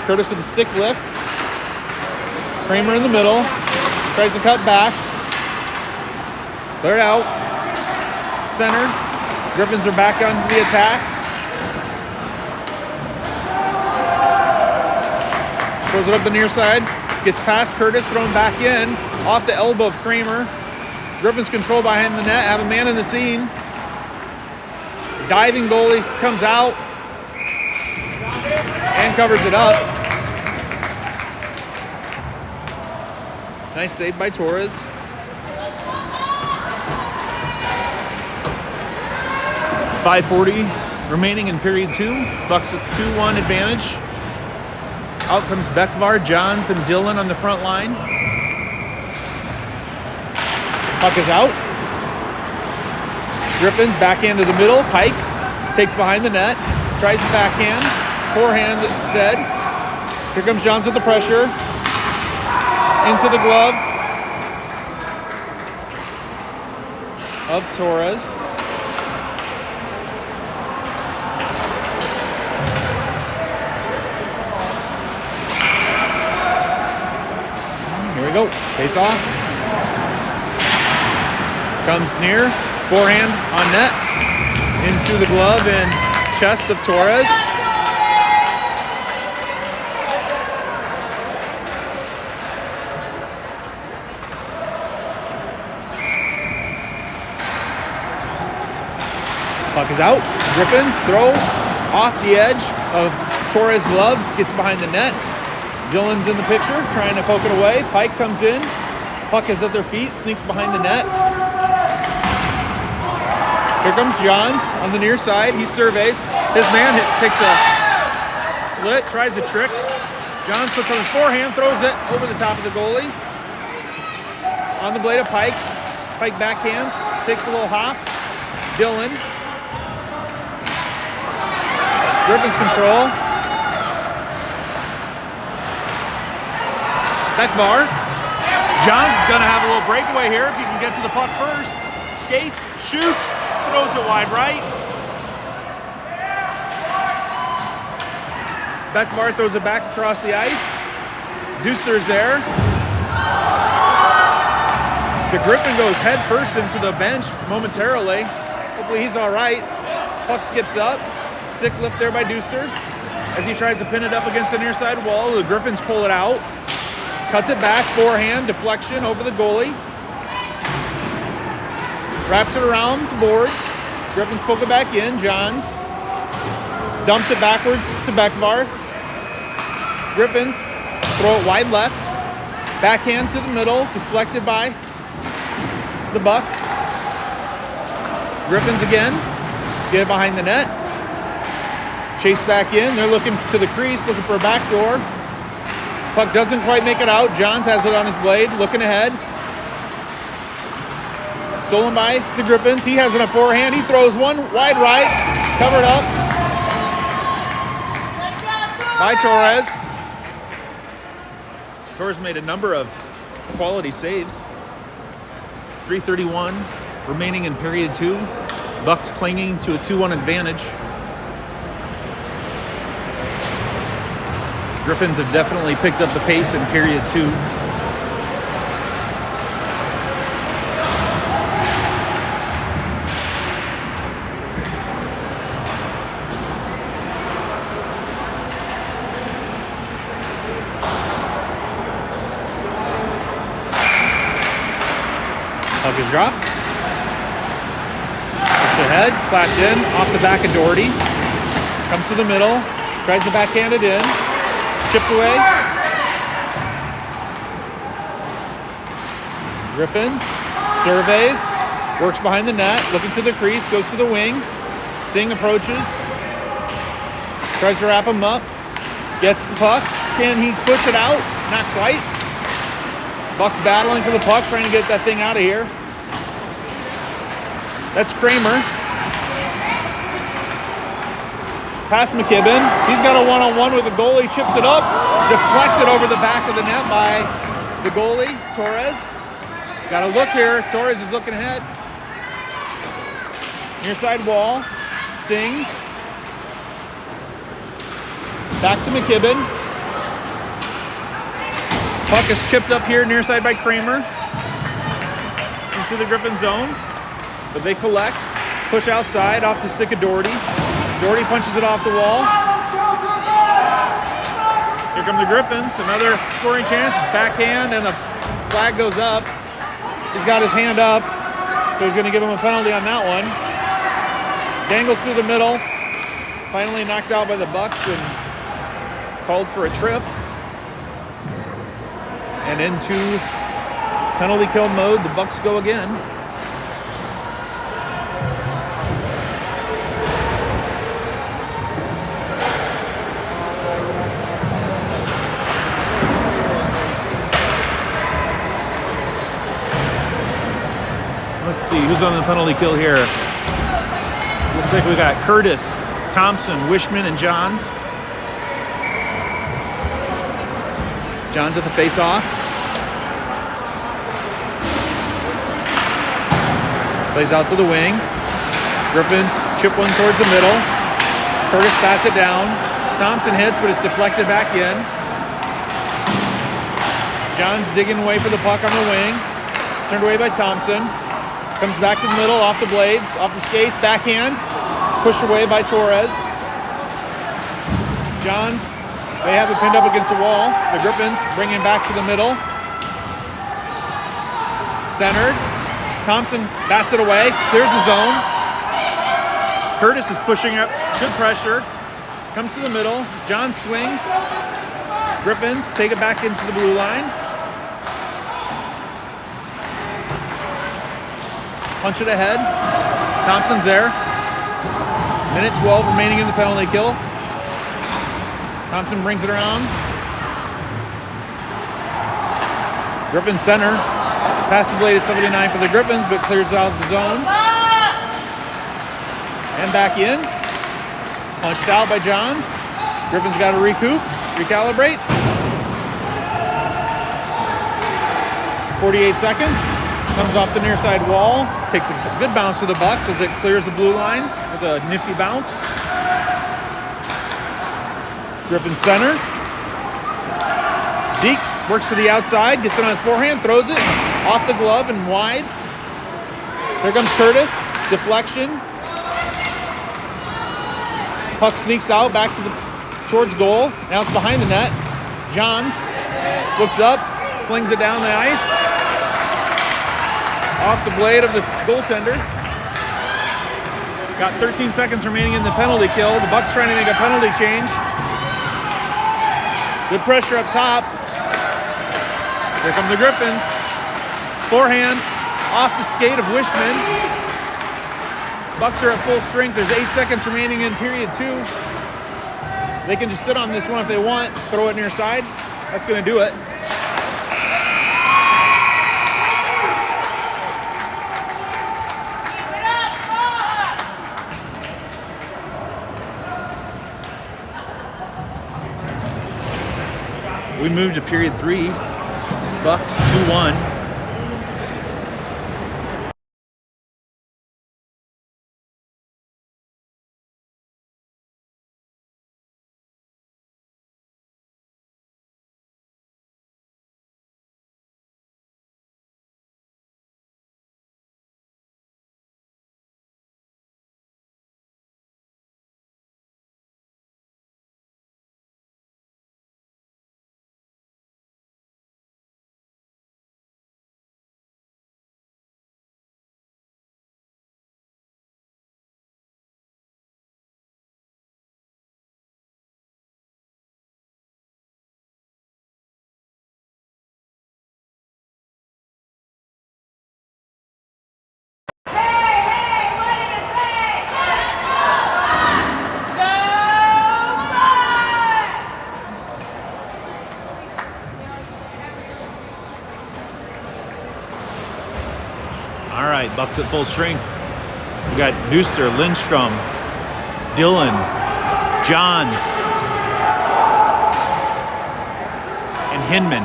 Curtis with a stick lift. Kramer in the middle. Tries to cut back. Cleared out. Center. Griffins are back on the attack. Throws it up the near side. Gets past Curtis, thrown back in. Off the elbow of Kramer. Griffins control behind the net. Have a man in the scene. Diving goalie comes out. And covers it up. Nice save by Torres. 5:40 remaining in period 2. Bucs with 2-1 advantage. Out comes Bekvar, Johns, and Dillon on the front line. Puck is out. Griffins backhand to the middle. Pike takes behind the net. Tries the backhand. Forehand instead. Here comes Johns with the pressure. Into the glove of Torres. Here we go. Face off. Comes near. Forehand on net. Into the glove and chest of Torres. Puck is out. Griffins throw off the edge of Torres' glove. Gets behind the net. Dillon's in the picture, trying to poke it away. Pike comes in. Puck is at their feet, sneaks behind the net. Here comes Johns on the near side. He surveys. His man takes a split, tries a trick. Johns puts on his forehand, throws it over the top of the goalie. On the blade of Pike. Pike backhands, takes a little hop. Dillon. Griffins control. Bekvar. Johns is going to have a little breakaway here if he can get to the puck first. Skates, shoots, throws it wide right. Bekvar throws it back across the ice. Deucer's there. The Griffin goes head first into the bench momentarily. Hopefully he's all right. Puck skips up. Stick lift there by Deucer as he tries to pin it up against the near side wall. The Griffins pull it out. Cuts it back, forehand, deflection over the goalie. Wraps it around the boards. Griffins poke it back in. Johns dumps it backwards to Bekvar. Griffins throw it wide left. Backhand to the middle, deflected by the Bucs. Griffins again, get it behind the net. Chase back in. They're looking to the crease, looking for a backdoor. Puck doesn't quite make it out. Johns has it on his blade, looking ahead. Stolen by the Griffins. He has it on forehand. He throws one wide right, covered up by Torres. Torres made a number of quality saves. 3:31 remaining in period 2. Bucs clinging to a 2-1 advantage. Griffins have definitely picked up the pace in period 2. Puck is dropped. Push ahead, clapped in, off the back of Doherty. Comes to the middle, tries to backhand it in. Chipped away. Griffins surveys, works behind the net, looking to the crease, goes to the wing. Singh approaches, tries to wrap him up, gets the puck. Can he push it out? Not quite. Bucs battling for the puck, trying to get that thing out of here. That's Kramer. Pass McKibben. He's got a one-on-one with the goalie. Chips it up. Deflected over the back of the net by the goalie, Torres. Got to look here. Torres is looking ahead. Near side wall. Singh. Back to McKibben. Puck is chipped up here near side by Kramer. Into the Griffin zone. But they collect. Push outside off the stick of Doherty. Doherty punches it off the wall. Here come the Griffins. Another scoring chance. Backhand, and a flag goes up. He's got his hand up, so he's going to give him a penalty on that one. Dangles through the middle. Finally knocked out by the Bucs and called for a trip. And into penalty kill mode, the Bucs go again. Let's see, who's on the penalty kill here? Looks like we got Curtis, Thompson, Wishman, and Johns. Johns at the face-off. Plays out to the wing. Griffins chip one towards the middle. Curtis bats it down. Thompson hits, but it's deflected back in. Johns digging away for the puck on the wing. Turned away by Thompson. Comes back to the middle, off the blades, off the skates, backhand. Pushed away by Torres. Johns, they have it pinned up against the wall. The Griffins bring him back to the middle. Centered. Thompson bats it away, clears the zone. Curtis is pushing up, good pressure. Comes to the middle. John swings. Griffins take it back into the blue line. Punch it ahead. Thompson's there. Minute 12 remaining in the penalty kill. Thompson brings it around. Griffin center. Pass the blade at 79 for the Griffins, but clears out the zone. And back in. Punched out by Johns. Griffin's got to recoup, recalibrate. 48 seconds. Comes off the near side wall. Takes a good bounce for the Bucs as it clears the blue line with a nifty bounce. Griffin center. Deeks works to the outside, gets it on his forehand, throws it off the glove and wide. Here comes Curtis. Deflection. Puck sneaks out back towards goal. Now it's behind the net. Johns looks up, flings it down the ice. Off the blade of the goaltender. Got 13 seconds remaining in the penalty kill. The Bucs trying to make a penalty change. Good pressure up top. Here come the Griffins. Forehand off the skate of Wishman. Bucs are at full strength. There's 8 seconds remaining in period 2. They can just sit on this one if they want. Throw it near side. That's going to do it. We move to period 3. Bucs 2-1. All right, Bucs at full strength. We got Duster, Lindstrom, Dillon, Johns, and Hinman.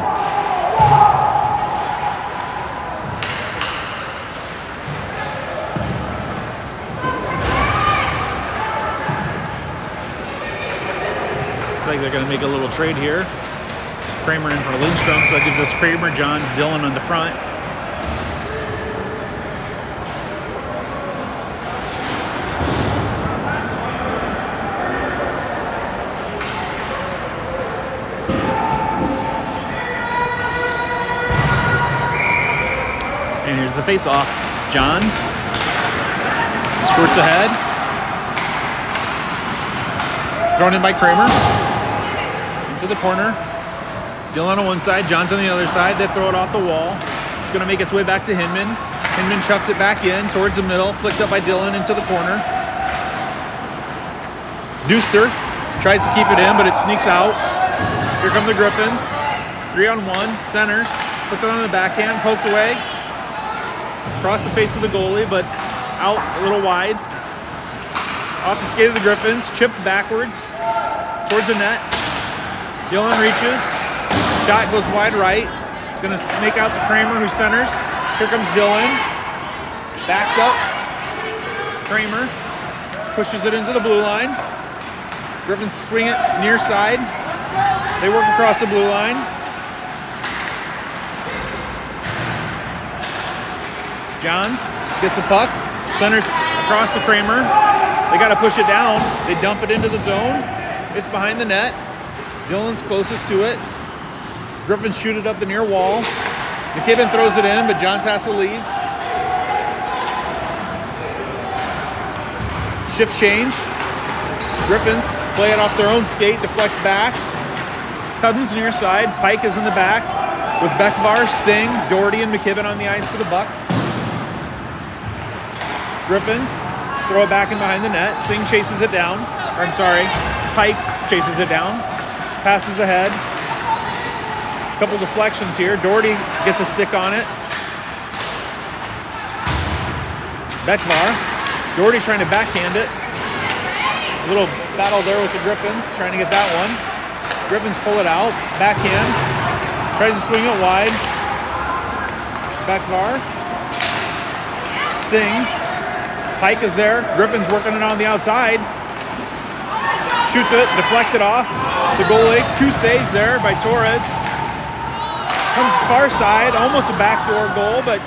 Looks like they're going to make a little trade here. Kramer in for Lindstrom, so that gives us Kramer, Johns, Dillon on the front. And here's the face-off. Johns squirts ahead. Thrown in by Kramer. Into the corner. Dillon on one side, Johns on the other side. They throw it off the wall. It's going to make its way back to Hinman. Hinman chucks it back in towards the middle. Flicked up by Dillon into the corner. Duster tries to keep it in, but it sneaks out. Here come the Griffins. 3-on-1. Centers. Puts it on the backhand. Poked away. Across the face of the goalie, but out a little wide. Off the skate of the Griffins, chipped backwards towards the net. Dillon reaches. Shot goes wide right. It's going to snake out to Kramer, who centers. Here comes Dillon. Backed up. Kramer pushes it into the blue line. Griffins swing it near side. They work across the blue line. Johns gets a puck, centers across to Kramer. They got to push it down. They dump it into the zone. It's behind the net. Dillon's closest to it. Griffins shoot it up the near wall. McKibben throws it in, but Johns has to leave. Shift change. Griffins play it off their own skate, deflects back. Cousins near side. Pike is in the back with Bekvar, Singh, Doherty, and McKibben on the ice for the Bucs. Griffins throw it back in behind the net. Singh chases it down. Or I'm sorry, Pike chases it down. Passes ahead. Couple deflections here. Doherty gets a stick on it. Bekvar. Doherty's trying to backhand it. A little battle there with the Griffins, trying to get that one. Griffins pull it out. Backhand. Tries to swing it wide. Bekvar. Singh. Pike is there. Griffins working it on the outside. Shoots it, deflected off the goalie. 2 saves there by Torres. Comes far side, almost a backdoor goal, but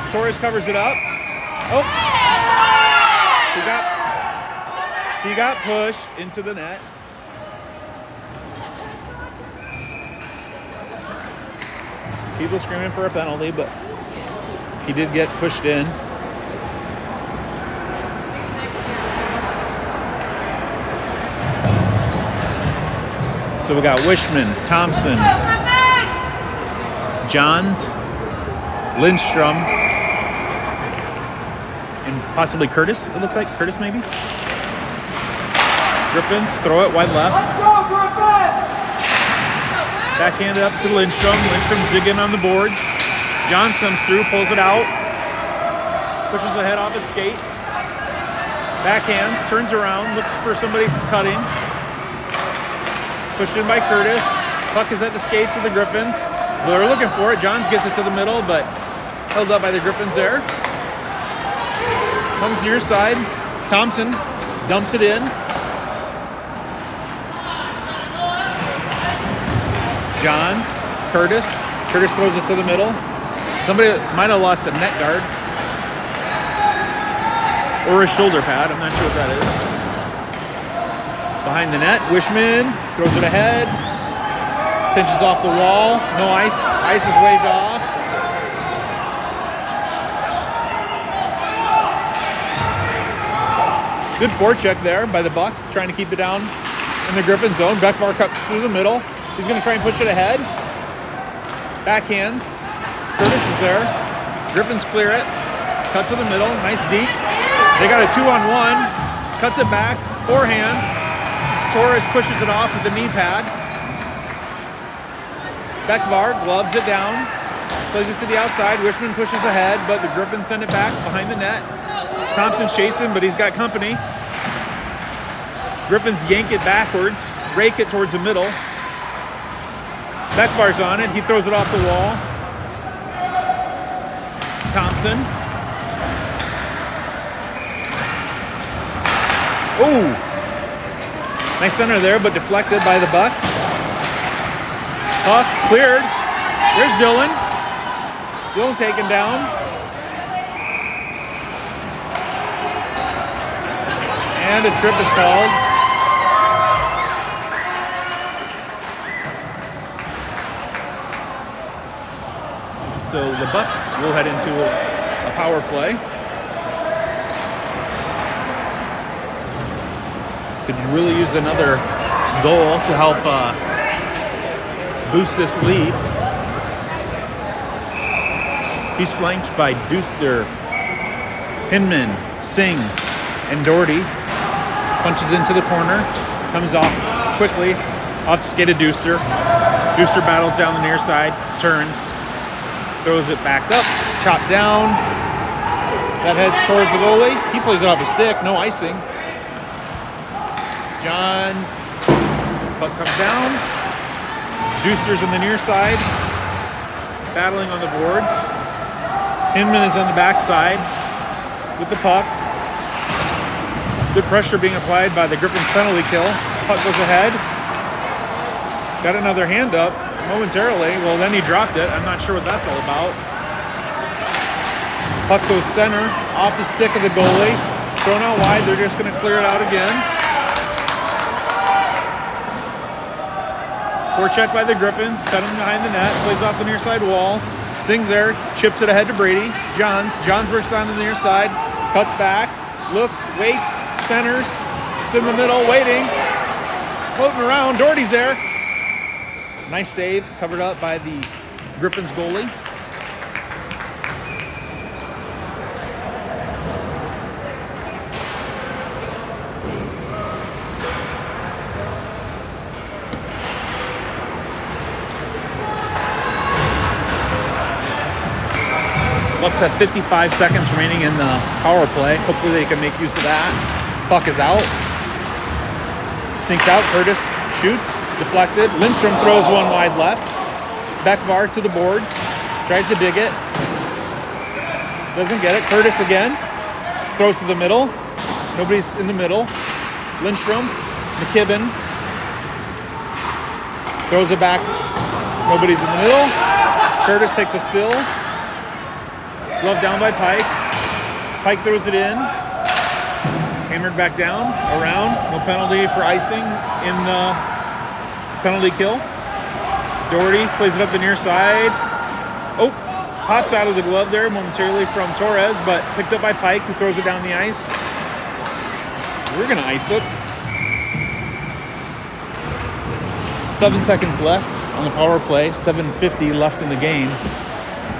Torres covers it up. Oh, we got He got pushed into the net. People screaming for a penalty, but he did get pushed in. So we got Wishman, Thompson, Johns, Lindstrom, and possibly Curtis. It looks like Curtis maybe. Griffins throw it wide left. Let's go, Griffins! Backhanded up to Lindstrom. Lindstrom's digging on the boards. Johns comes through, pulls it out, pushes the head off his skate. Backhands, turns around, looks for somebody cutting. Pushed in by Curtis. Puck is at the skates of the Griffins. They're looking for it. Johns gets it to the middle, but held up by the Griffins there. Comes near side. Thompson dumps it in. Johns, Curtis. Curtis throws it to the middle. Somebody might have lost a net guard. Or a shoulder pad. I'm not sure what that is. Behind the net, Wishman throws it ahead. Pinches off the wall. No ice. Ice is waved off. Good forecheck there by the Bucs, trying to keep it down in the Griffin zone. Beckvar cuts through the middle. He's going to try and push it ahead. Backhands. Curtis is there. Griffins clear it. Cut to the middle. Nice deke. They got a 2-on-1. Cuts it back. Forehand. Torres pushes it off with the knee pad. Beckvar gloves it down. Plays it to the outside. Wishman pushes ahead, but the Griffins send it back behind the net. Thompson's chasing, but he's got company. Griffins yank it backwards. Rake it towards the middle. Beckvar's on it. He throws it off the wall. Thompson. Oh! Nice center there, but deflected by the Bucs. Puck cleared. There's Dylan. Dylan taken down. And a trip is called. So the Bucs will head into a power play. Could really use another goal to help boost this lead. He's flanked by Deuster, Hinman, Singh, and Doherty. Punches into the corner, comes off quickly, off the skate of Deuster. Deuster battles down the near side, turns, throws it back up, chopped down. That heads towards the goalie. He plays it off his stick, no icing. Johns, puck comes down. Deuster's on the near side, battling on the boards. Hinman is on the backside with the puck. Good pressure being applied by the Griffins penalty kill. Puck goes ahead. Got another hand up momentarily. Well, then he dropped it. I'm not sure what that's all about. Puck goes center, off the stick of the goalie. Thrown out wide. They're just going to clear it out again. Forecheck by the Griffins. Cutting behind the net. Plays off the near side wall. Sings there. Chips it ahead to Brady. Johns works down to the near side. Cuts back. Looks. Waits. Centers. It's in the middle. Waiting. Floating around. Doherty's there. Nice save. Covered up by the Griffins goalie. Bucs have 55 seconds remaining in the power play. Hopefully they can make use of that. Puck is out. Sinks out. Curtis shoots. Deflected. Lindstrom throws one wide left. Beckvar to the boards. Tries to dig it. Doesn't get it. Curtis again. Throws to the middle. Nobody's in the middle. Lindstrom. McKibben. Throws it back. Nobody's in the middle. Curtis takes a spill. Glove down by Pike. Pike throws it in. Hammered back down, around. No penalty for icing in the penalty kill. Doherty plays it up the near side. Oh, pops out of the glove there momentarily from Torres, but picked up by Pike, who throws it down the ice. We're going to ice it. 7 seconds left on the power play. 7:50 left in the game.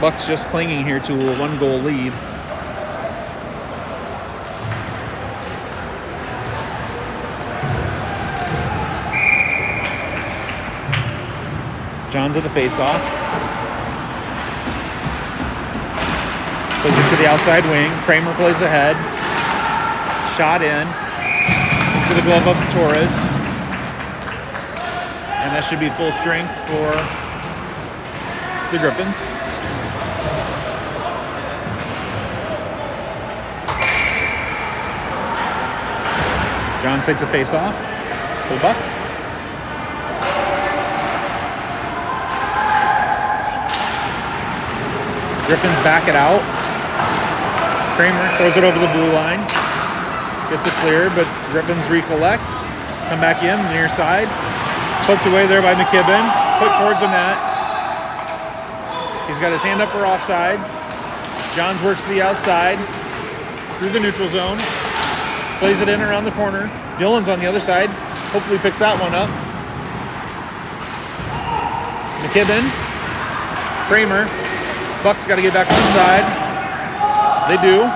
Bucs just clinging here to a 1-goal lead. John's at the face-off. Plays it to the outside wing. Kramer plays ahead. Shot in. To the glove up to Torres. And that should be full strength for the Griffins. John takes a face-off for the Bucs. Griffins back it out. Kramer throws it over the blue line. Gets it cleared, but Griffins recollect. Come back in, the near side. Poked away there by McKibben. Put towards the net. He's got his hand up for offsides. Johns works to the outside. Through the neutral zone. Plays it in around the corner. Dillon's on the other side. Hopefully picks that one up. McKibben. Kramer. Bucs got to get back inside. They do.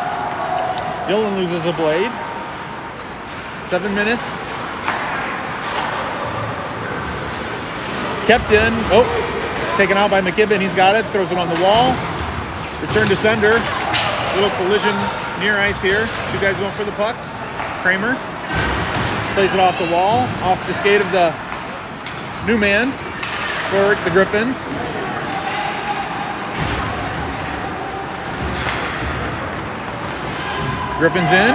Dillon loses a blade. 7 minutes. Kept in. Oh, taken out by McKibben. He's got it. Throws it on the wall. Return to sender. Little collision near ice here. Two guys going for the puck. Kramer plays it off the wall, off the skate of the new man for the Griffins. Griffins in.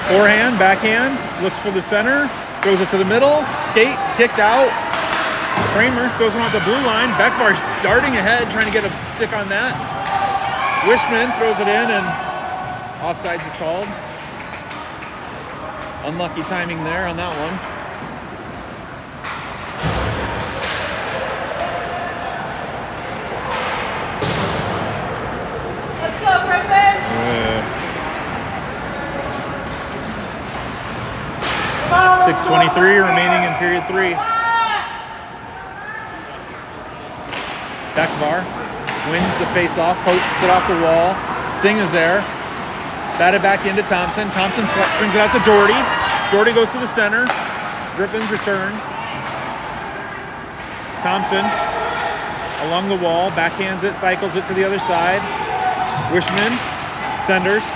Forehand, backhand, looks for the center, goes it to the middle, skate, kicked out. Kramer goes on the blue line. Beckvar's darting ahead, trying to get a stick on that. Wishman throws it in, and offsides is called. Unlucky timing there on that one. Let's go, Griffins! 6:23 remaining in period 3. Beckvar wins the face-off, pokes it off the wall. Singh is there. Batted back into Thompson. Thompson swings it out to Doherty. Doherty goes to the center. Griffins return. Thompson along the wall, backhands it, cycles it to the other side. Wishman, senders.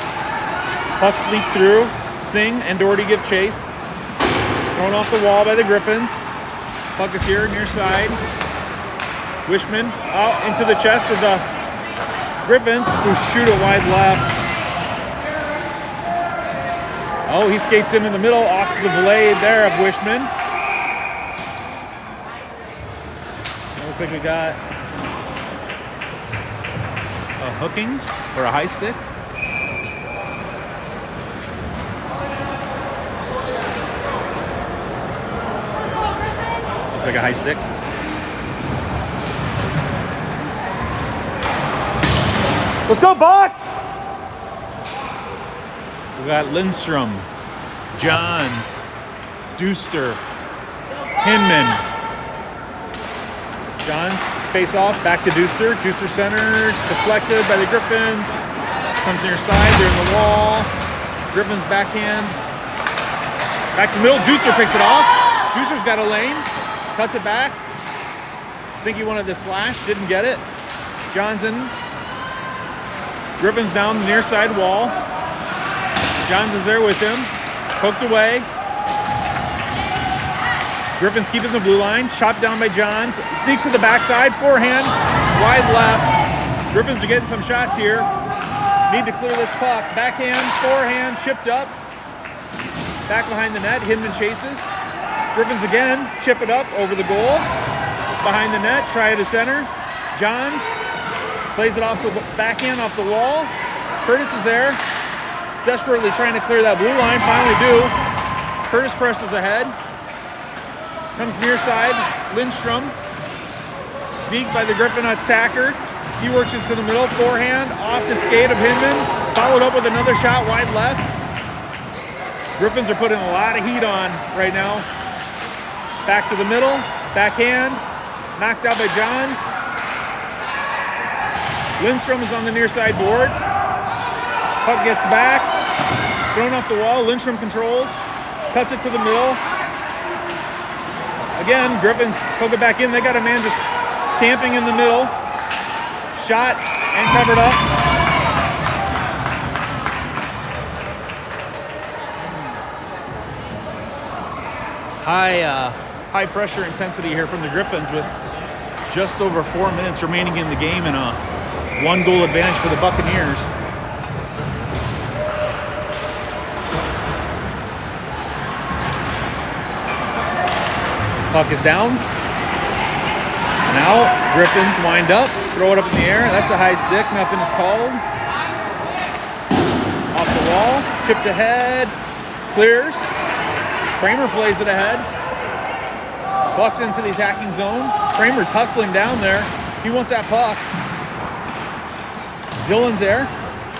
Puck leaks through. Singh and Doherty give chase. Thrown off the wall by the Griffins. Puck is here, near side. Wishman out into the chest of the Griffins, who shoot it wide left. Oh, he skates in the middle, off to the blade there of Wishman. It looks like we got a hooking or a high stick. Looks like a high stick. Let's go, Bucs! We got Lindstrom, Johns, Duster, Hinman. Johns face off, back to Duster. Duster centers, deflected by the Griffins. Comes near side, they're in the wall. Griffins backhand. Back to the middle, Duster picks it off. Duster's got a lane, cuts it back. I think he wanted the slash, didn't get it. Johnson. Griffins down the near side wall. Johns is there with him. Poked away. Griffins keeping the blue line. Chopped down by Johns. He sneaks to the backside. Forehand. Wide left. Griffins are getting some shots here. Need to clear this puck. Backhand. Forehand. Chipped up. Back behind the net. Hinman chases. Griffins again. Chip it up over the goal. Behind the net. Try it at center. Johns plays it off the backhand, off the wall. Curtis is there. desperately trying to clear that blue line. Finally do. Curtis presses ahead. Comes near side. Lindstrom. Deked by the Griffin attacker. He works it to the middle. Forehand off the skate of Hinman. Followed up with another shot wide left. Griffins are putting a lot of heat on right now. Back to the middle. Backhand. Knocked out by Johns. Lindstrom is on the near side board. Puck gets back. Thrown off the wall. Lindstrom controls. Cuts it to the middle. Again, Griffins poke it back in. They got a man just camping in the middle. Shot and covered up. High pressure intensity here from the Griffins with just over 4 minutes remaining in the game and a 1-goal advantage for the Buccaneers. Puck is down. Now Griffins wind up, throw it up in the air. That's a high stick, nothing is called. Off the wall, chipped ahead, clears. Kramer plays it ahead. Bucs into the attacking zone. Kramer's hustling down there. He wants that puck. Dillon's there.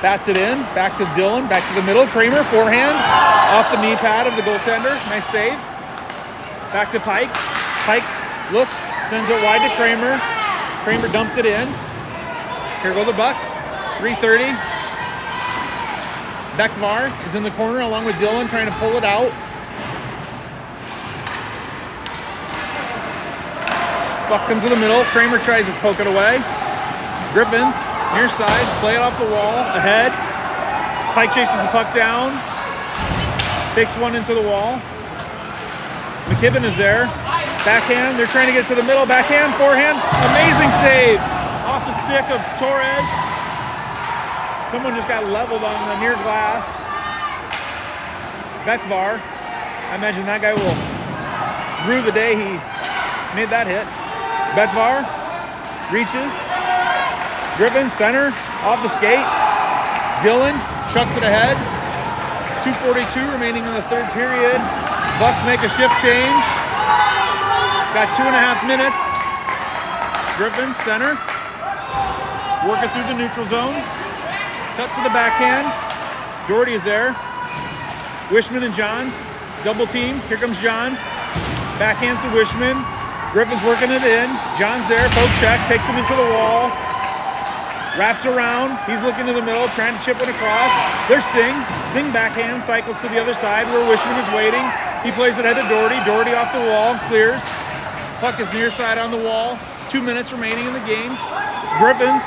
Bats it in. Back to Dillon. Back to the middle. Kramer, forehand. Off the knee pad of the goaltender. Nice save. Back to Pike. Pike looks. Sends it wide to Kramer. Kramer dumps it in. Here go the Bucs. 3:30. Bekvar is in the corner along with Dillon trying to pull it out. Puck comes to the middle. Kramer tries to poke it away. Griffins, near side, play it off the wall, ahead. Pike chases the puck down. Takes one into the wall. McKibben is there. Backhand, they're trying to get to the middle. Backhand, forehand, amazing save. Off the stick of Torres. Someone just got leveled on the near glass. Bekvar, I imagine that guy will rue the day he made that hit. Bekvar reaches. Griffin, center, off the skate. Dillon chucks it ahead. 2:42 remaining in the third period. Bucs make a shift change. Got 2.5 minutes. Griffin, center. Working through the neutral zone. Cut to the backhand. Doherty is there. Wishman and Johns. Double team. Here comes Johns. Backhands to Wishman. Griffin's working it in. John's there, poke check, takes him into the wall. Wraps around. He's looking to the middle, trying to chip it across. There's Singh. Singh backhand, cycles to the other side where Wishman is waiting. He plays it ahead to Doherty. Doherty off the wall, clears. Puck is near side on the wall. 2 minutes remaining in the game. Griffins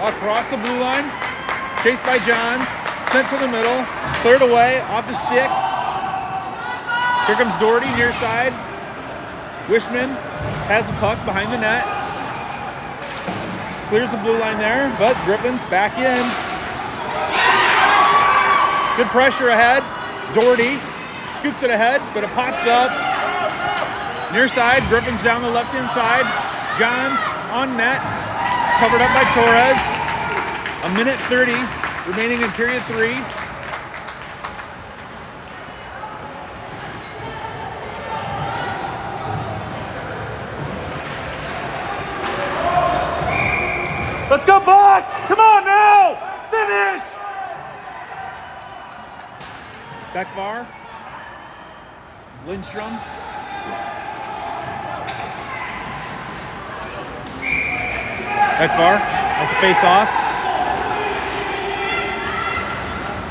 across the blue line. Chased by Johns. Sent to the middle. Cleared away, off the stick. Here comes Doherty, near side. Wishman has the puck behind the net. Clears the blue line there, but Griffin's back in. Good pressure ahead. Doherty scoops it ahead, but it pops up. Near side, Griffin's down the left-hand side. Johns on net, covered up by Torres. 1:30 remaining in period 3. Let's go, Bucs! Come on now! Finish! Bekvar. Lindstrom. Bekvar at the face-off.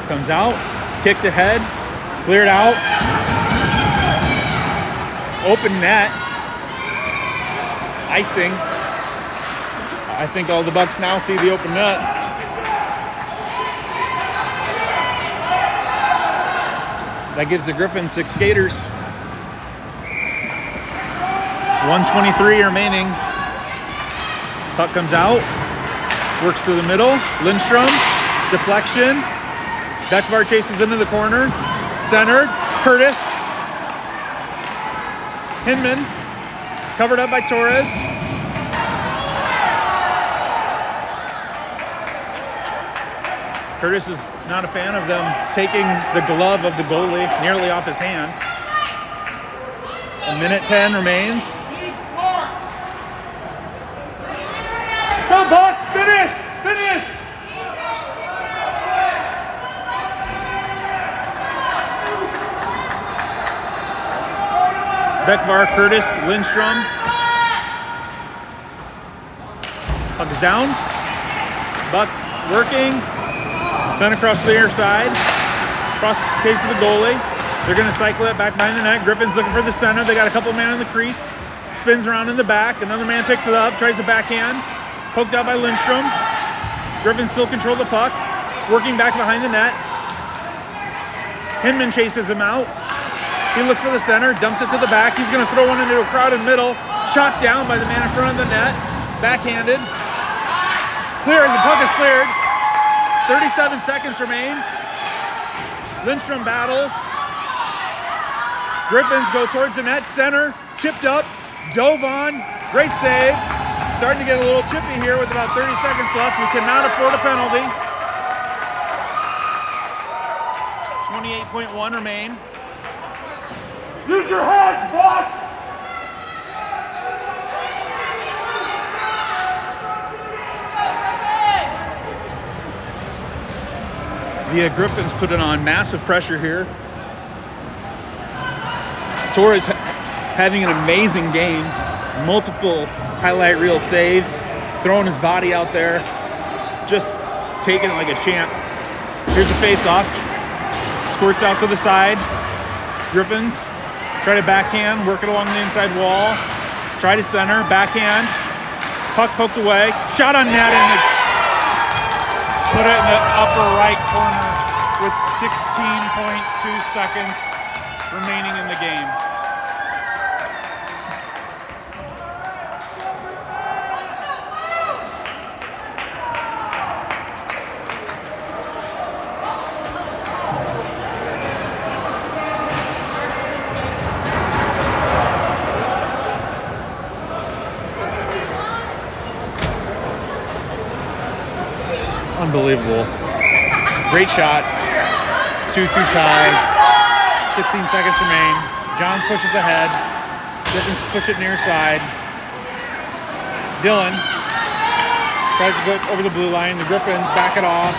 Comes out. Kicked ahead. Cleared out. Open net. Icing. I think all the Bucs now see the open net. That gives the Griffins 6 skaters. 1:23 remaining. Puck comes out. Works to the middle. Lindstrom. Deflection. Bekvar chases into the corner. Centered. Curtis. Hinman. Covered up by Torres. Curtis is not a fan of them taking the glove of the goalie nearly off his hand. 1:10 remains. Let's go, Bucs! Finish! Finish! Beckvar, Curtis, Lindstrom. Puck is down. Bucs working. Sent across the near side. Across the face of the goalie. They're going to cycle it back behind the net. Griffins looking for the center. They got a couple men in the crease. Spins around in the back. Another man picks it up. Tries to backhand. Poked out by Lindstrom. Griffins still control the puck. Working back behind the net. Hinman chases him out. He looks for the center. Dumps it to the back. He's going to throw one into a crowded middle. Shot down by the man in front of the net. Backhanded. Cleared. The puck is cleared. 37 seconds remain. Lindstrom battles. Griffins go towards the net. Center. Chipped up. Dove on. Great save. Starting to get a little chippy here with about 30 seconds left. We cannot afford a penalty. 28.1 remain. Use your heads, Bucs! The Griffins put it on massive pressure here. Torres having an amazing game. Multiple highlight reel saves. Throwing his body out there. Just taking it like a champ. Here's a face-off. Squirts out to the side. Griffins try to backhand. Work it along the inside wall. Try to center. Backhand. Puck poked away. Shot on net and put it in the upper right corner with 16.2 seconds remaining in the game. Unbelievable. Great shot. 2-2 tie. 16 seconds remain. Johns pushes ahead. Griffins push it near side. Dillon tries to go over the blue line. The Griffins back it off.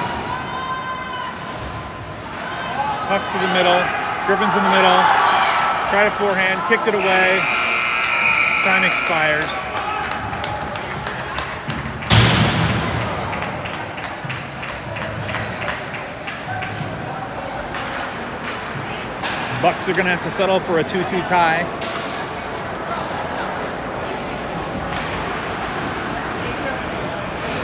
Pucks to the middle. Griffins in the middle. Try to forehand. Kicked it away. Time expires. Bucs are going to have to settle for a 2-2 tie.